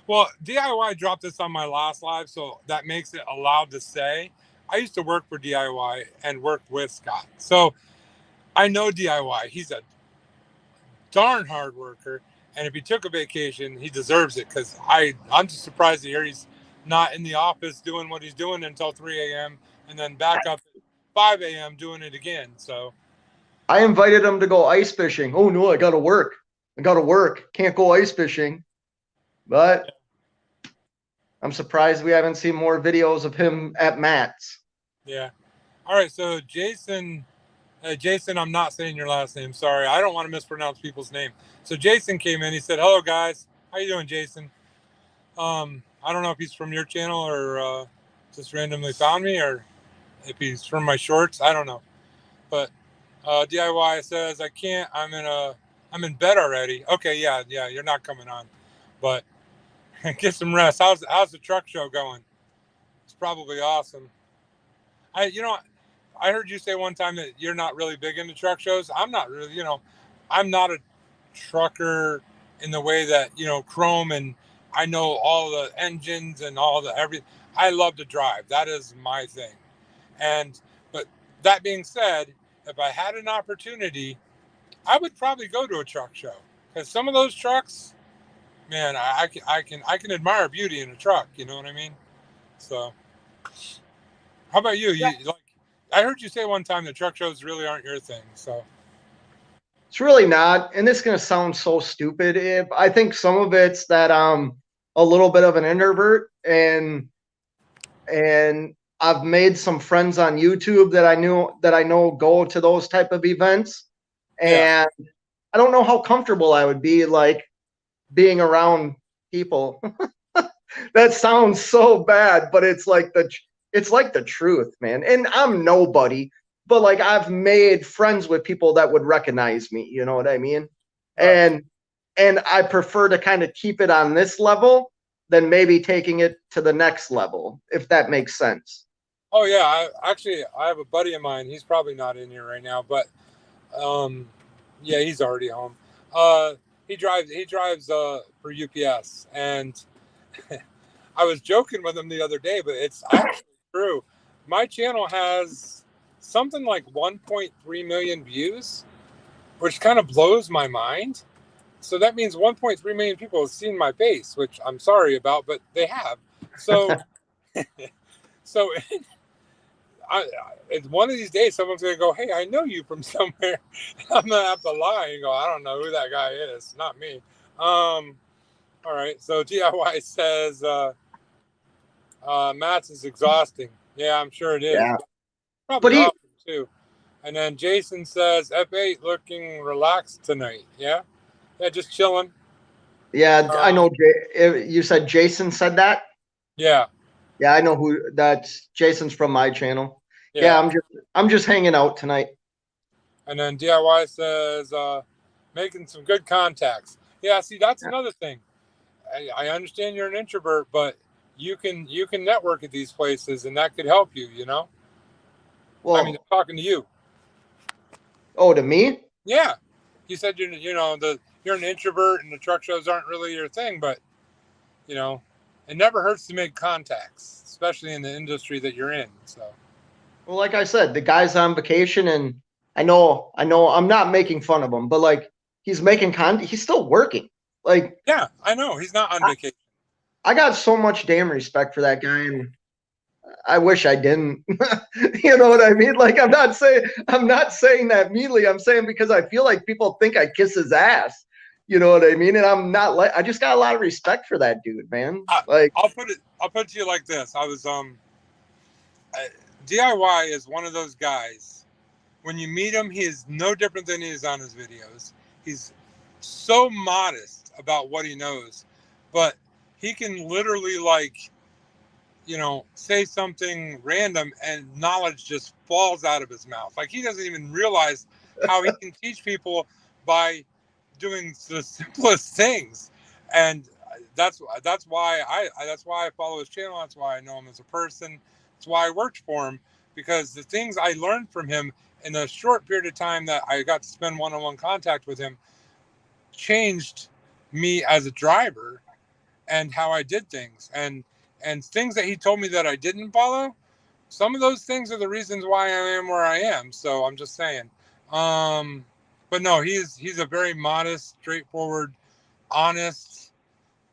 Well, DIY dropped this on my last live, so that makes it allowed to say. I used to work for DIY and work with Scott. So I know DIY. He's a darn hard worker. And if he took a vacation, he deserves it because I'm just surprised to hear he's not in the office doing what he's doing until 3 a.m. and then back up at 5 a.m. doing it again. So I invited him to go ice fishing. Oh no, I gotta work. Can't go ice fishing. But I'm surprised we haven't seen more videos of him at Matt's. yeah. All right. So Jason, I'm not saying your last name. Sorry. I don't want to mispronounce people's name. So Jason came in. He said, "Hello, guys. How you doing, Jason?" I don't know if he's from your channel or just randomly found me, or if he's from my shorts. I don't know. But DIY says, "I can't. I'm in bed already." Okay, yeah. You're not coming on, but get some rest. How's the truck show going? It's probably awesome. I heard you say one time that you're not really big into truck shows. I'm not really, I'm not a trucker in the way that, Chrome, and I know all the engines and all the everything. I love to drive. That is my thing. But that being said, if I had an opportunity, I would probably go to a truck show because some of those trucks, man, I can admire beauty in a truck. You know what I mean? So, how about you? Yeah. I heard you say one time that truck shows really aren't your thing. So It's really not, and this is gonna sound so stupid. I think some of it's that I'm a little bit of an introvert, and I've made some friends on YouTube that I know go to those type of events, and I don't know how comfortable I would be like being around people. That sounds so bad, but it's like the truth, man. And I'm nobody, but like I've made friends with people that would recognize me, you know what I mean? Right. And I prefer to kind of keep it on this level than maybe taking it to the next level, if that makes sense. Oh yeah, I have a buddy of mine. He's probably not in here right now, but yeah, he's already home. He drives for UPS, and I was joking with him the other day, but it's actually true. My channel has something like 1.3 million views, which kind of blows my mind. So that means 1.3 million people have seen my face, which I'm sorry about, but they have. So, so one of these days, someone's gonna go, "Hey, I know you from somewhere." I'm gonna have to lie and go, "I don't know who that guy is. Not me." All right. So DIY says, "Matt's is exhausting." Yeah, I'm sure it is. Yeah. Probably But he awesome too. And then Jason says, "F8 looking relaxed tonight." Yeah, just chilling. Yeah, I know you said Jason said that. Yeah, Yeah, I know who that's Jason's from my channel. Yeah, yeah. I'm just hanging out tonight. And then DIY says, "Making some good contacts." Yeah, see, that's another thing. I understand you're an introvert, but you can network at these places, and that could help you. I mean, Well, I'm talking to you. oh, to me? Yeah, you said you're an introvert, and the truck shows aren't really your thing, but it never hurts to make contacts, especially in the industry that you're in. So Well, like I said, the guy's on vacation, and I know, I'm not making fun of him, but like he's making he's still working. Like yeah, I know he's not on I, vacation. I got so much damn respect for that guy, and I wish I didn't. You know what I mean? Like I'm not saying that meanly. I'm saying because I feel like people think I kiss his ass. You know what I mean? And I'm not like I just got a lot of respect for that dude, man. Like I'll put it to you like this. DIY is one of those guys. When you meet him, he is no different than he is on his videos. He's so modest about what he knows, but he can literally say something random and knowledge just falls out of his mouth. Like he doesn't even realize how he can teach people by doing the simplest things. And that's why I follow his channel. That's why I know him as a person. That's why I worked for him, because the things I learned from him in a short period of time that I got to spend one-on-one contact with him changed me as a driver and how I did things, and things that he told me that I didn't follow. Some of those things are the reasons why I am where I am. So I'm just saying. But no, he's a very modest, straightforward, honest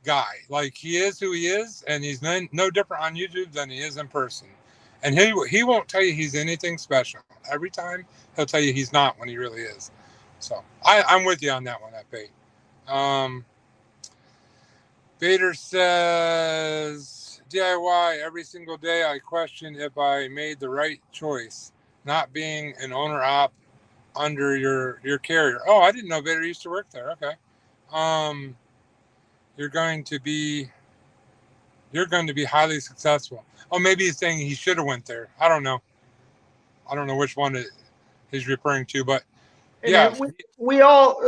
guy. Like, he is who he is, and he's no different on YouTube than he is in person. And he won't tell you he's anything special. Every time he'll tell you he's not when he really is. So I'm with you on that one, Pate. Vader says, DIY every single day. I question if I made the right choice, not being an owner op under your carrier. Oh, I didn't know Vader used to work there. Okay. You're going to be highly successful. Oh, maybe he's saying he should have went there. I don't know which one he's referring to, but yeah. We all,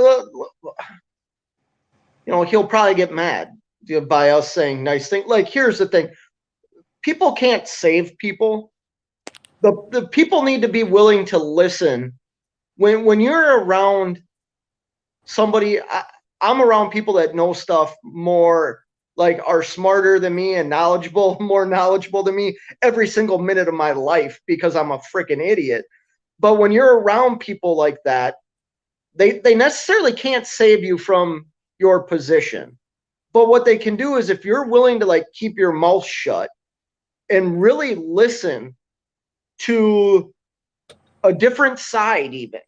he'll probably get mad by us saying nice things. Like, here's the thing. People can't save people. The people need to be willing to listen. When you're around somebody, I'm around people that know stuff more, like, are smarter than me and more knowledgeable than me every single minute of my life, because I'm a freaking idiot. But when you're around people like that, they necessarily can't save you from your position. But what they can do is, if you're willing to, like, keep your mouth shut and really listen to a different side, even,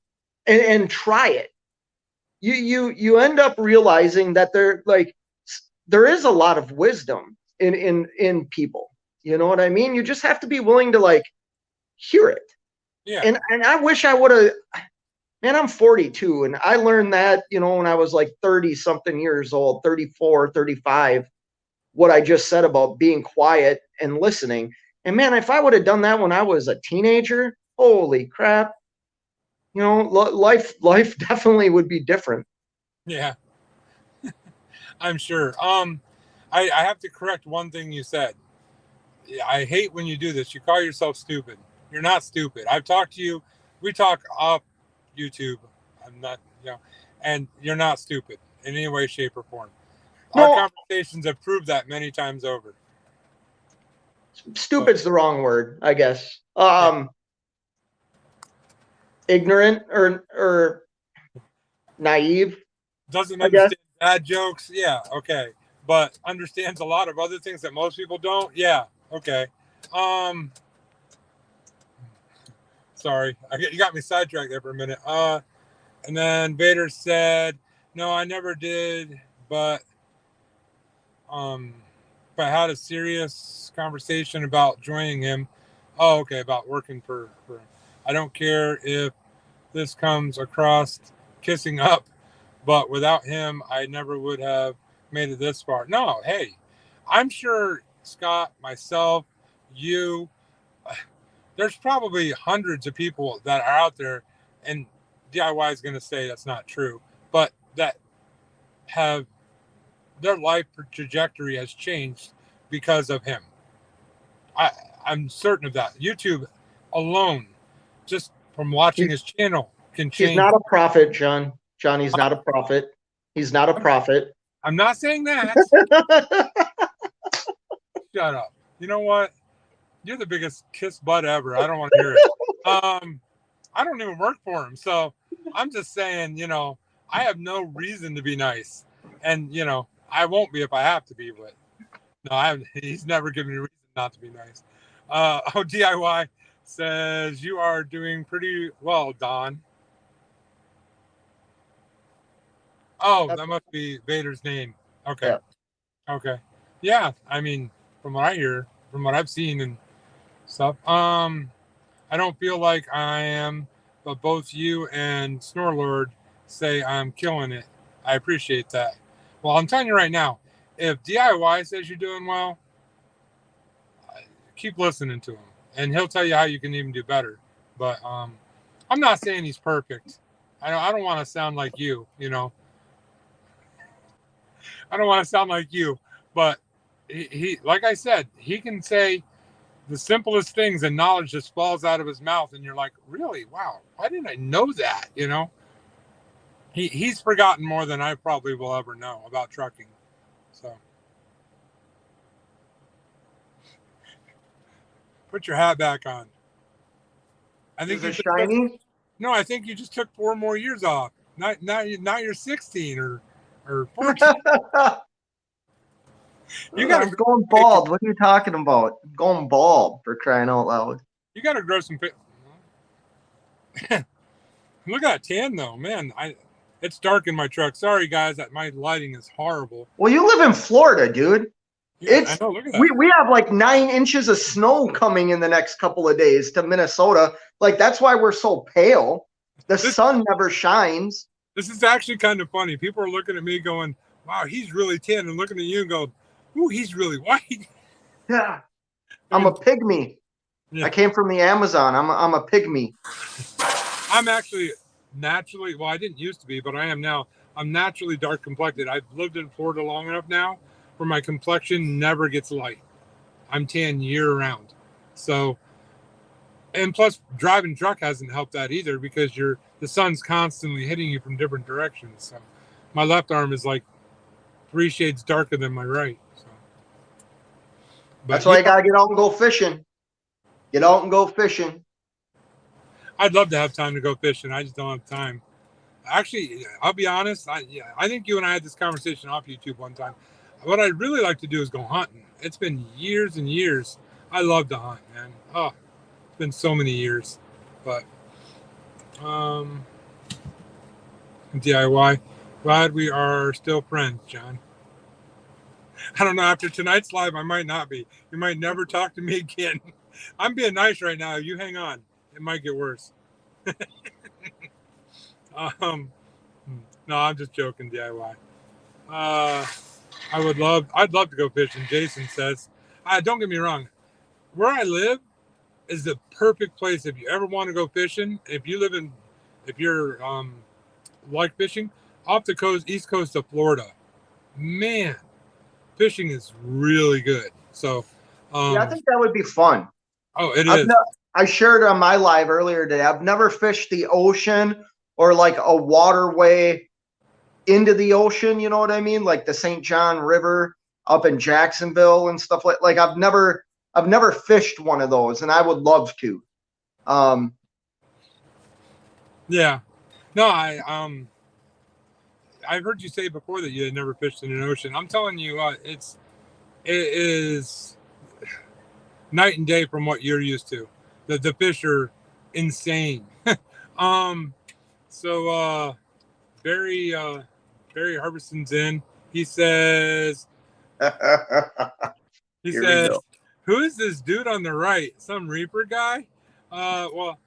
and try it, you end up realizing that there is a lot of wisdom in people. You know what I mean? You just have to be willing to, like, hear it. Yeah. And I wish I would have. Man, I'm 42, and I learned that, when I was like 30 something years old, 34, 35, what I just said about being quiet and listening. And man, if I would have done that when I was a teenager, holy crap, life definitely would be different. Yeah. I'm sure. I have to correct one thing you said. I hate when you do this. You call yourself stupid. You're not stupid. I've talked to you. We talk off YouTube. I'm not, and you're not stupid in any way, shape, or form. No, our conversations have proved that many times over. Stupid's the wrong word, I guess. Ignorant or naive. Doesn't understand bad jokes. Yeah, okay. But understands a lot of other things that most people don't. Yeah, okay. Sorry, you got me sidetracked there for a minute. And then Vader said, "No, I never did, but had a serious conversation about joining him. Oh, okay, about working for him. I don't care if this comes across kissing up, but without him, I never would have made it this far." No, hey, I'm sure Scott, myself, you, there's probably hundreds of people that are out there, and DIY is going to say that's not true, but that have their life trajectory has changed because of him. I'm certain of that. YouTube alone, just from watching his channel, can change. He's not a prophet, John. John, he's not a prophet. He's not a prophet. I'm not saying that. Shut up. You know what? You're the biggest kiss butt ever. I don't want to hear it. I don't even work for him. So I'm just saying, I have no reason to be nice. And, I won't be if I have to be, but no, he's never given me a reason not to be nice. DIY says, "You are doing pretty well, Don." Oh, that must be Vader's name. Okay. Yeah. Okay. Yeah. I mean, from what I hear, from what I've seen and stuff, I don't feel like I am, but both you and Snorlord say I'm killing it. I appreciate that. Well, I'm telling you right now, if DIY says you're doing well, keep listening to him, and he'll tell you how you can even do better. But I'm not saying he's perfect. I don't want to sound like you, I don't want to sound like you, but he like I said, he can say the simplest things and knowledge just falls out of his mouth, and you're like, really? Wow, why didn't I know that? You know, he's forgotten more than I probably will ever know about trucking. So put your hat back on. I think Is it shiny? No, I think you just took 4 more years off. Not you're 16 or 14. You got I'm going bald. What are you talking about? I'm going bald, for crying out loud. You got to grow some. Look at that tan though, man. It's dark in my truck. Sorry guys, that my lighting is horrible. Well, you live in Florida, dude. Yeah, I know. Look at that. We have like 9 inches of snow coming in the next couple of days to Minnesota. Like, that's why we're so pale. The sun never shines. This is actually kind of funny. People are looking at me going, "Wow, he's really tan," and looking at you and go, "Ooh, he's really white." Yeah, I'm a pygmy. Yeah. I came from the Amazon. I'm a pygmy. I'm actually naturally, well, I didn't used to be, but I am now. I'm naturally dark complected. I've lived in Florida long enough now where my complexion never gets light. I'm tan year round. So, and plus driving truck hasn't helped that either, because the sun's constantly hitting you from different directions. So my left arm is like 3 shades darker than my right. So that's why you gotta get out and go fishing. Get out and go fishing. I'd love to have time to go fishing. I just don't have time. Actually, I'll be honest. I think you and I had this conversation off YouTube one time. What I'd really like to do is go hunting. It's been years and years. I love to hunt, man. Oh, it's been so many years. But DIY. Glad we are still friends, John. I don't know. After tonight's live, I might not be. You might never talk to me again. I'm being nice right now. You hang on. It might get worse. No, I'm just joking, DIY. I'd love to go fishing. Jason says, don't get me wrong. Where I live is the perfect place if you ever want to go fishing. If you're like fishing, off the coast, east coast of Florida, man, fishing is really good. So, yeah, I think that would be fun. Oh, it is. I shared on my live earlier today. I've never fished the ocean or like a waterway into the ocean. You know what I mean? Like the St. John River up in Jacksonville and stuff like I've never fished one of those, and I would love to. Yeah. No, I've heard you say before that you had never fished in an ocean. I'm telling you, it is night and day from what you're used to. The fish are insane. So Barry Harbison's in. He says, who is this dude on the right? Some Reaper guy? Well,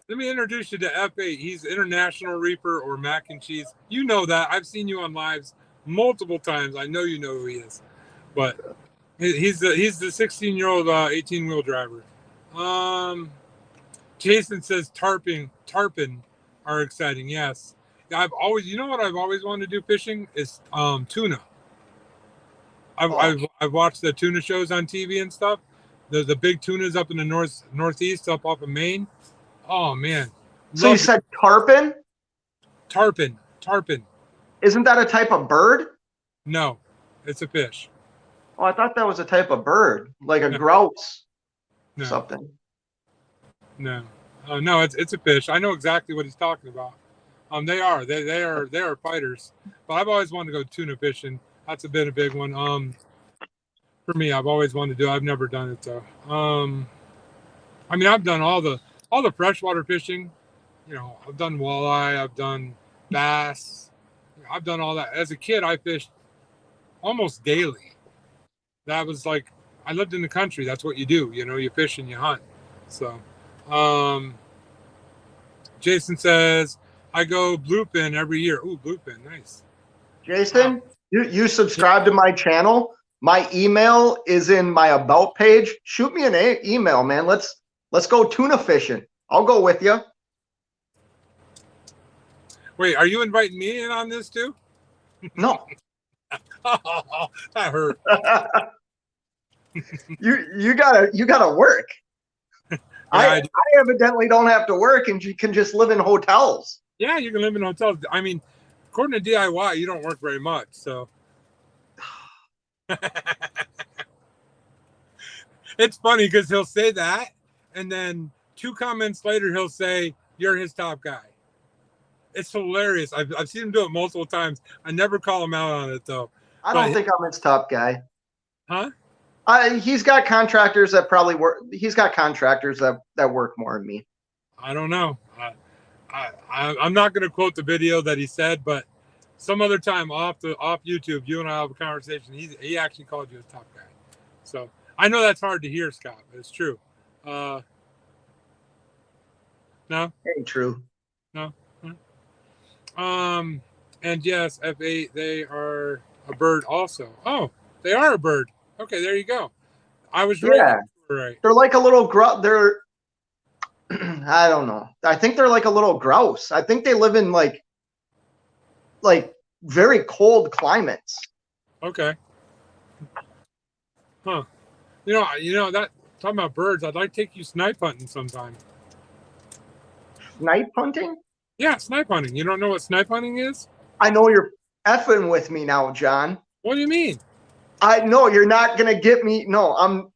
let me introduce you to F8. He's International Reaper, or Mac and Cheese. You know that. I've seen you on lives multiple times. I know you know who he is. But he's the 16-year-old 18-wheel driver. Jason says tarpon are exciting. Yes. I've always wanted to do fishing is tuna. I've watched the tuna shows on TV and stuff. The big tunas up in the northeast, up off of Maine. Oh man! So you said tarpon? Tarpon. Isn't that a type of bird? No, it's a fish. Oh, I thought that was a type of bird, like a grouse. No. Something. No, no, it's a fish. I know exactly what he's talking about. They are fighters. But I've always wanted to go tuna fishing. That's been a big one. For me, I've always wanted to do. I've never done it though. I mean, I've done all the freshwater fishing. You know, I've done walleye. I've done bass. I've done all that. As a kid, I fished almost daily. That was like, I lived in the country. That's what you do. You know, you fish and you hunt. So, Jason says, I go bluefin every year. Ooh, bluefin, nice. Jason, you subscribe to my channel. My email is in my about page. Shoot me an email, man. Let's go tuna fishing. I'll go with you. Wait, are you inviting me in on this too? No. Oh, that hurt. You gotta work. Yeah, I evidently don't have to work and you can just live in hotels. yeah, you can live in hotels. I mean, according to DIY, you don't work very much. So it's funny because he'll say that, and then 2 comments later, he'll say, "You're his top guy." It's hilarious. I've seen him do it multiple times. I never call him out on it though. I don't think I'm his top guy. Huh? He's got contractors that probably work. He's got contractors that work more than me. I don't know. I'm not going to quote the video that he said, but some other time off YouTube, you and I have a conversation. He actually called you a top guy. So I know that's hard to hear, Scott, but it's true. No? Ain't true. No? And yes, F8, they are a bird also. Oh, they are a bird. Okay, there you go. I was right. Yeah. Right. They're like a little they're I don't know. I think they're like a little grouse. I think they live in like very cold climates. Okay. Huh. You know that talking about birds, I'd like to take you snipe hunting sometime. Snipe hunting? Yeah, snipe hunting. You don't know what snipe hunting is? I know you're effing with me now, John. What do you mean? I know you're not gonna get me. No, I'm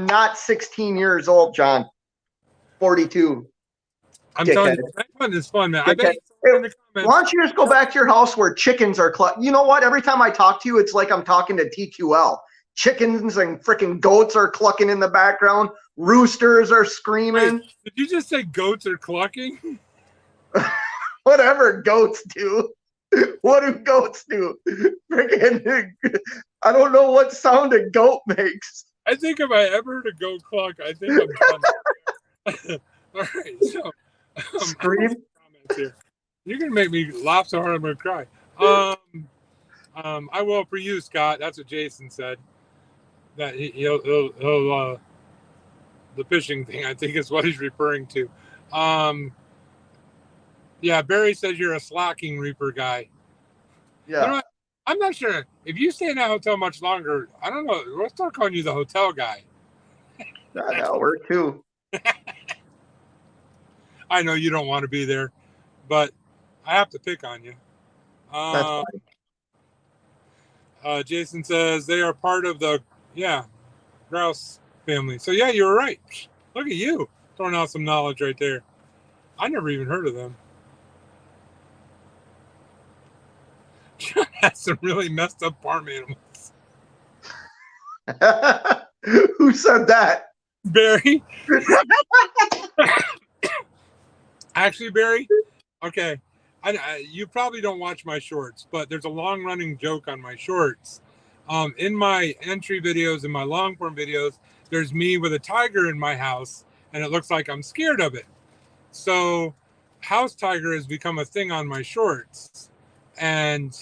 not 16 years old, John. 42. I'm telling you, snipe hunting is fun, man. I bet you in the comments. Why don't you just go back to your house where chickens are you know what? Every time I talk to you, it's like I'm talking to TQL. Chickens and freaking goats are clucking in the background. Roosters are screaming. Wait, did you just say goats are clucking? Whatever goats do. What do goats do? Freaking, I don't know what sound a goat makes. I think if I ever heard a goat cluck, I think I'm done. All right, so scream. Here. You're gonna make me laugh so hard I'm gonna cry. I will for you, Scott. That's what Jason said. That he'll the fishing thing, I think, is what he's referring to. Yeah, Barry says you're a slacking reaper guy. Yeah. You know what? I'm not sure. If you stay in that hotel much longer, I don't know. We'll start calling you the hotel guy. That'll work too. I know you don't want to be there, but I have to pick on you. That's fine. Jason says they are part of the grouse family. So yeah, you were right. Look at you throwing out some knowledge right there. I never even heard of them. John has some really messed up farm animals. Who said that? Barry. Actually, Barry. Okay. You probably don't watch my shorts, but there's a long-running joke on my shorts. In my entry videos, in my long-form videos, there's me with a tiger in my house, and it looks like I'm scared of it. So house tiger has become a thing on my shorts. And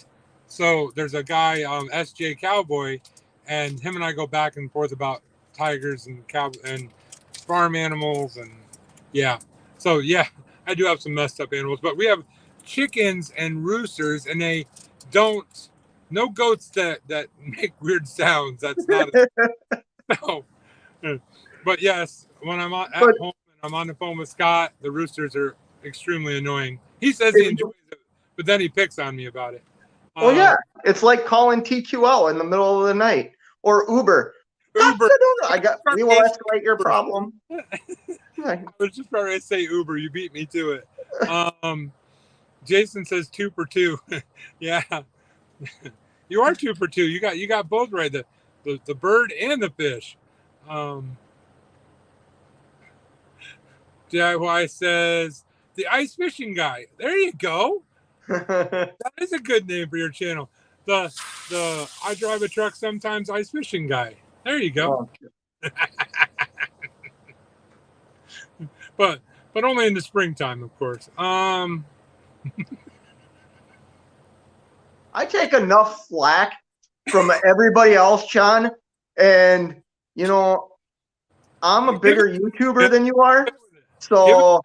so there's a guy, SJ Cowboy, and him and I go back and forth about tigers and farm animals. And yeah. So yeah, I do have some messed up animals, but we have chickens and roosters, and they don't, no goats that make weird sounds. That's not no. But yes, when I'm at home and I'm on the phone with Scott, the roosters are extremely annoying. He says he enjoys it, but then he picks on me about it. Well, yeah, it's like calling TQL in the middle of the night or Uber. Uber. We will escalate your problem. I was just about to say Uber. You beat me to it. Jason says 2 for 2. Yeah, you are 2 for 2. You got both right. The bird and the fish. DIY says the ice fishing guy. There you go. That is a good name for your channel. The I drive a truck sometimes ice fishing guy. There you go. Oh. but only in the springtime, of course. I take enough flack from everybody else, John, and you know, I'm a bigger YouTuber than you are, so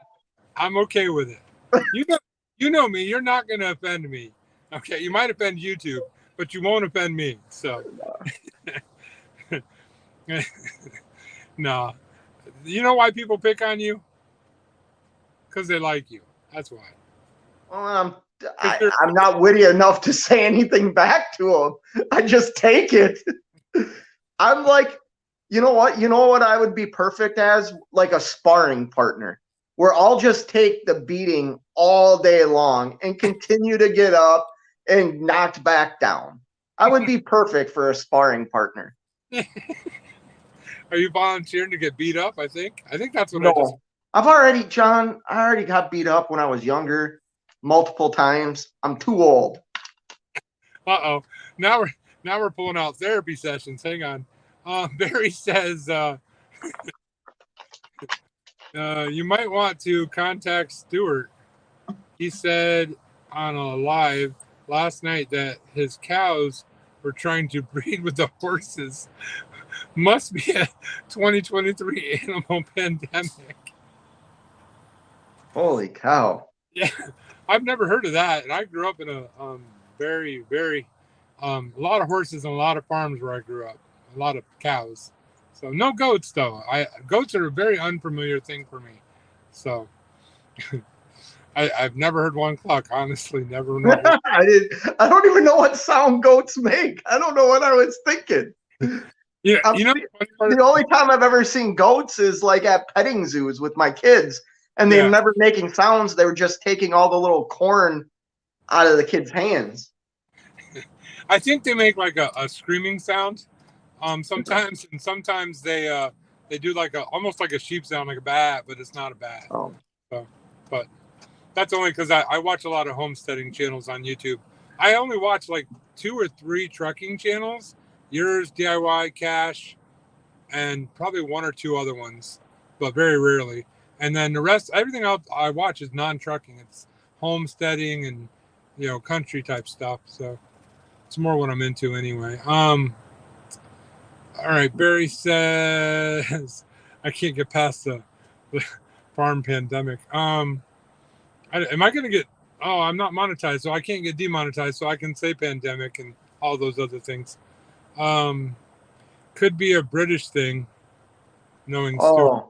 I'm okay with it. You know me. You're not going to offend me. Okay, you might offend YouTube, but you won't offend me. So, No. You know why people pick on you? Because they like you. That's why. Well, 'Cause you're- I'm not witty enough to say anything back to him. I just take it. I'm like, you know what? You know what I would be perfect as? Like a sparring partner, where I'll just take the beating all day long and continue to get up and knocked back down. I would be perfect for a sparring partner. Are you volunteering to get beat up? I think that's what I just. No, I've already, John, I already got beat up when I was younger multiple times. I'm too old. Uh-oh. Now we're pulling out therapy sessions. Hang on. Barry says you might want to contact Stuart. He said on a live last night that his cows were trying to breed with the horses. Must be a 2023 animal pandemic. Holy cow. Yeah, I've never heard of that. And I grew up in a very, very, a lot of horses and a lot of farms where I grew up. A lot of cows. So no goats though. Goats are a very unfamiliar thing for me. So I've never heard one cluck. Honestly, never. I don't even know what sound goats make. I don't know what I was thinking. Yeah, the only time I've ever seen goats is like at petting zoos with my kids, and they're never making sounds. They were just taking all the little corn out of the kids' hands. I think they make like a screaming sound. Sometimes, and sometimes they do like almost like a sheep sound, like a bat, but it's not a bat. Oh. So, but that's only because I watch a lot of homesteading channels on YouTube. I only watch like 2 or 3 trucking channels. Yours, DIY, Cash, and probably 1 or 2 other ones, but very rarely. And then the rest, everything else I watch is non-trucking. It's homesteading and country type stuff. So it's more what I'm into anyway. All right, Barry says I can't get past the farm pandemic. Am I going to get? Oh, I'm not monetized, so I can't get demonetized. So I can say pandemic and all those other things. Could be a British thing, knowing Stuart.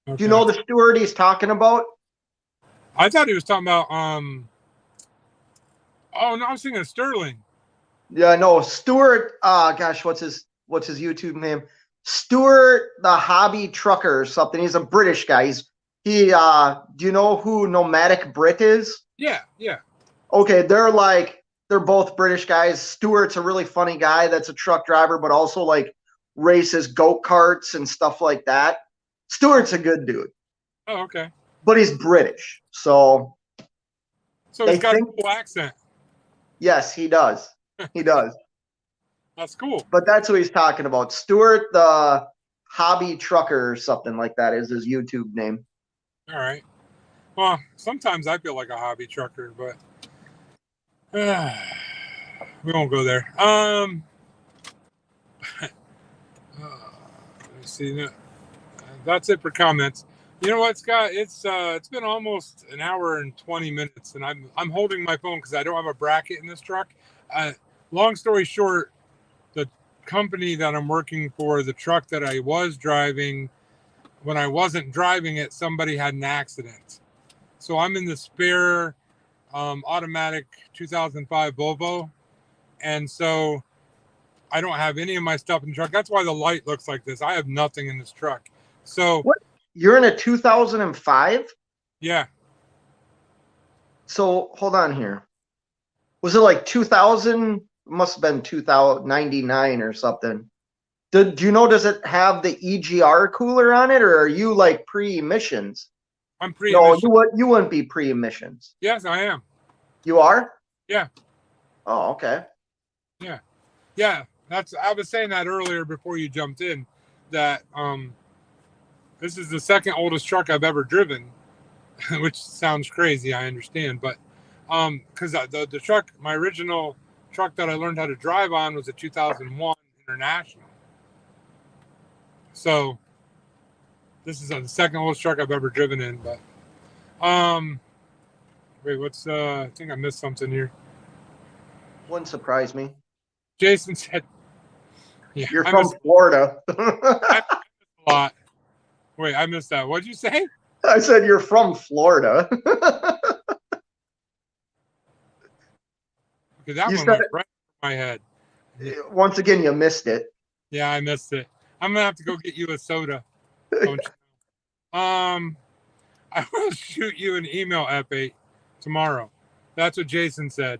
Okay. Do you know the Stuart he's talking about? I thought he was talking about oh no, I was thinking of Sterling. Yeah, no, Stuart. Gosh, what's his YouTube name? Stuart the Hobby Trucker or something. He's a British guy. Do you know who Nomadic Brit is? Yeah. Okay, they're both British guys. Stuart's a really funny guy that's a truck driver, but also like races go-karts and stuff like that. Stuart's a good dude. Oh, okay. But he's British, so he's got a cool accent. Yes, he does. He does. That's cool. But that's what he's talking about. Stuart the Hobby Trucker or something like that is his YouTube name. All right. Well, sometimes I feel like a hobby trucker, but we won't go there. Let me see. That's it for comments. You know what, Scott? It's been almost an hour and 20 minutes, and I'm holding my phone because I don't have a bracket in this truck. Long story short, the company that I'm working for, the truck that I was driving, when I wasn't driving it, somebody had an accident. So I'm in the spare automatic 2005 Volvo, and so I don't have any of my stuff in the truck. That's why the light looks like this. I have nothing in this truck. So what? You're in a 2005? Yeah. So hold on here. Was it like 2000? Must have been 2099 or something. Do you know, does it have the EGR cooler on it, or are you like pre-emissions? I'm pre-emissions. No, you wouldn't be pre-emissions. Yes, I am. You are? Yeah. Oh, okay. Yeah. I was saying that earlier before you jumped in, that this is the second oldest truck I've ever driven, which sounds crazy, I understand, but because the truck, my original truck that I learned how to drive on was a 2001 International. So this is the second oldest truck I've ever driven in. But wait, what's I think I missed something here. Wouldn't surprise me. Jason said, Yeah, You're I from missed Florida. a lot. Wait, I missed that. What'd you say? I said you're from Florida. Because that You one said went right over my head. it. Once again, you missed it. Yeah, I missed it. I'm gonna have to go get you a soda. Don't you? I will shoot you an email, F8, tomorrow. That's what Jason said.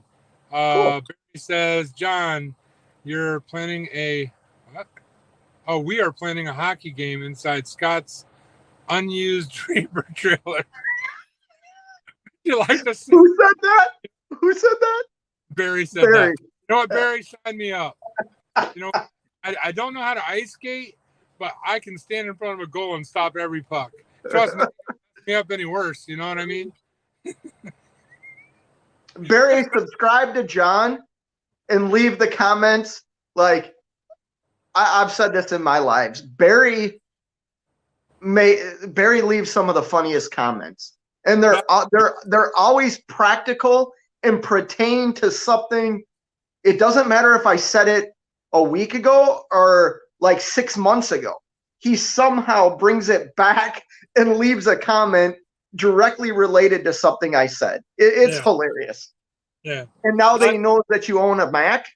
Cool. Barry says, John, you're planning a what? Oh, we are planning a hockey game inside Scott's unused Draper trailer. You like to see? Who said that? Who said that? Barry said Barry. that. You know what, Barry? Sign me up. You know, I don't know how to ice skate, but I can stand in front of a goal and stop every puck. Trust me, me up any worse. You know what I mean? Barry, subscribe to John and leave the comments. Like I've said this in my lives. Barry leaves some of the funniest comments, and they're always practical and pertain to something. It doesn't matter if I said it a week ago or like 6 months ago. He somehow brings it back and leaves a comment directly related to something I said. It's hilarious. Yeah. And now that he knows that you own a Mac,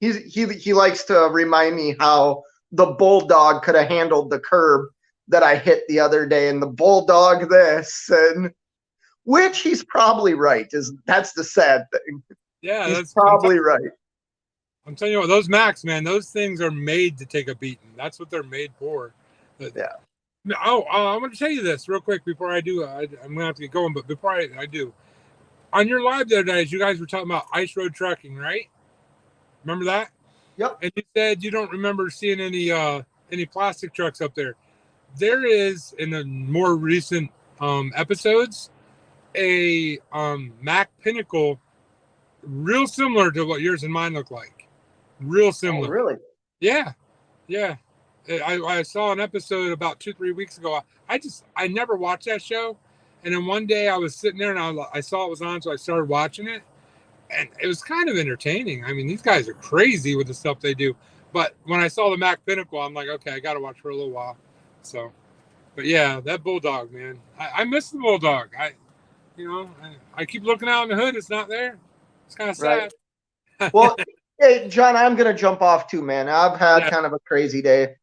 he likes to remind me how the Bulldog could have handled the curb that I hit the other day, and the Bulldog this, and which he's probably right. That's the sad thing. Yeah, he's probably right. I'm telling you what, those Macs, man, those things are made to take a beating. That's what they're made for. Yeah. Oh, I'm going to tell you this real quick before I do. I'm going to have to get going, but before I do, on your live the other day, you guys were talking about ice road trucking, right? Remember that? Yep. And you said you don't remember seeing any plastic trucks up there. There is, in the more recent episodes, a Mac Pinnacle real similar to what yours and mine look like. Real similar. Oh, really? Yeah. I saw an episode about 2-3 weeks ago. I never watched that show, and then one day I was sitting there and I saw it was on, so I started watching it, and it was kind of entertaining. I mean, these guys are crazy with the stuff they do. But when I saw the Mac Pinnacle, I'm like, okay, I got to watch for a little while. So, but yeah, that Bulldog, man, I miss the Bulldog. I keep looking out in the hood, it's not there. It's kind of sad. Right. Well, hey, John, I'm going to jump off too, man. I've had kind of a crazy day.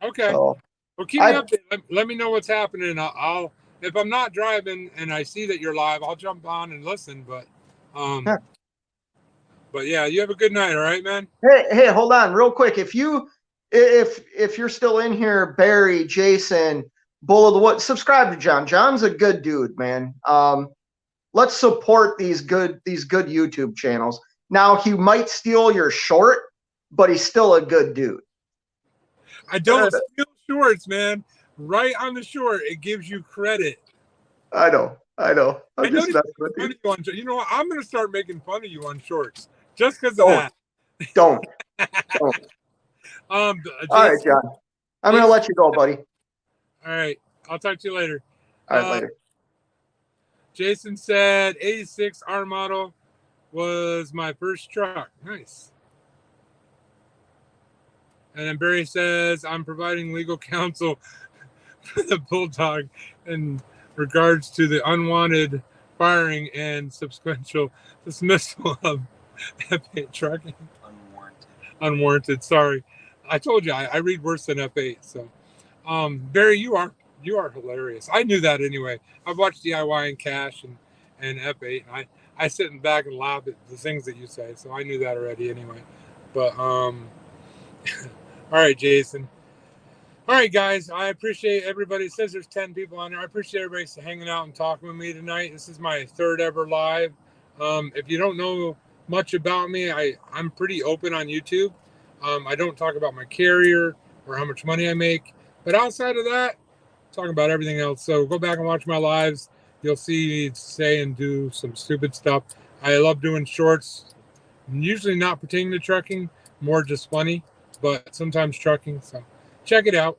Okay. So well, keep me updated. Let me know what's happening. I'll if I'm not driving and I see that you're live, I'll jump on and listen. But yeah, you have a good night. All right, man. Hey, hold on, real quick. If you're still in here, Barry, Jason, Bull of the Wood, subscribe to John. John's a good dude, man. Let's support these good YouTube channels. Now, he might steal your short, but he's still a good dude. I don't steal shorts, man. Right on the short, it gives you credit. I know. I'm just messing with you. You know what? I'm going to start making fun of you on shorts just because of that. Don't. All right, John. I'm going to let you go, buddy. All right. I'll talk to you later. All right, later. Jason said 86 R model was my first truck. Nice. And then Barry says, I'm providing legal counsel for the Bulldog in regards to the unwanted firing and subsequent dismissal of F8 trucking. Unwarranted. Sorry. I told you, I read worse than F8. So, Barry, you are hilarious. I knew that anyway. I've watched DIY and Cash and F8, and I sit in back and laugh at the things that you say. So I knew that already anyway. But, all right, Jason. All right, guys. I appreciate everybody. It says there's 10 people on there. I appreciate everybody hanging out and talking with me tonight. This is my third ever live. If you don't know much about me, I'm pretty open on YouTube. I don't talk about my carrier or how much money I make. But outside of that, talking about everything else. So go back and watch my lives. You'll see me say and do some stupid stuff. I love doing shorts. Usually not pertaining to trucking, more just funny, but sometimes trucking. So check it out.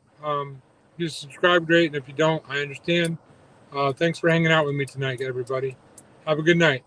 You subscribe, great. And if you don't, I understand. Thanks for hanging out with me tonight, everybody. Have a good night.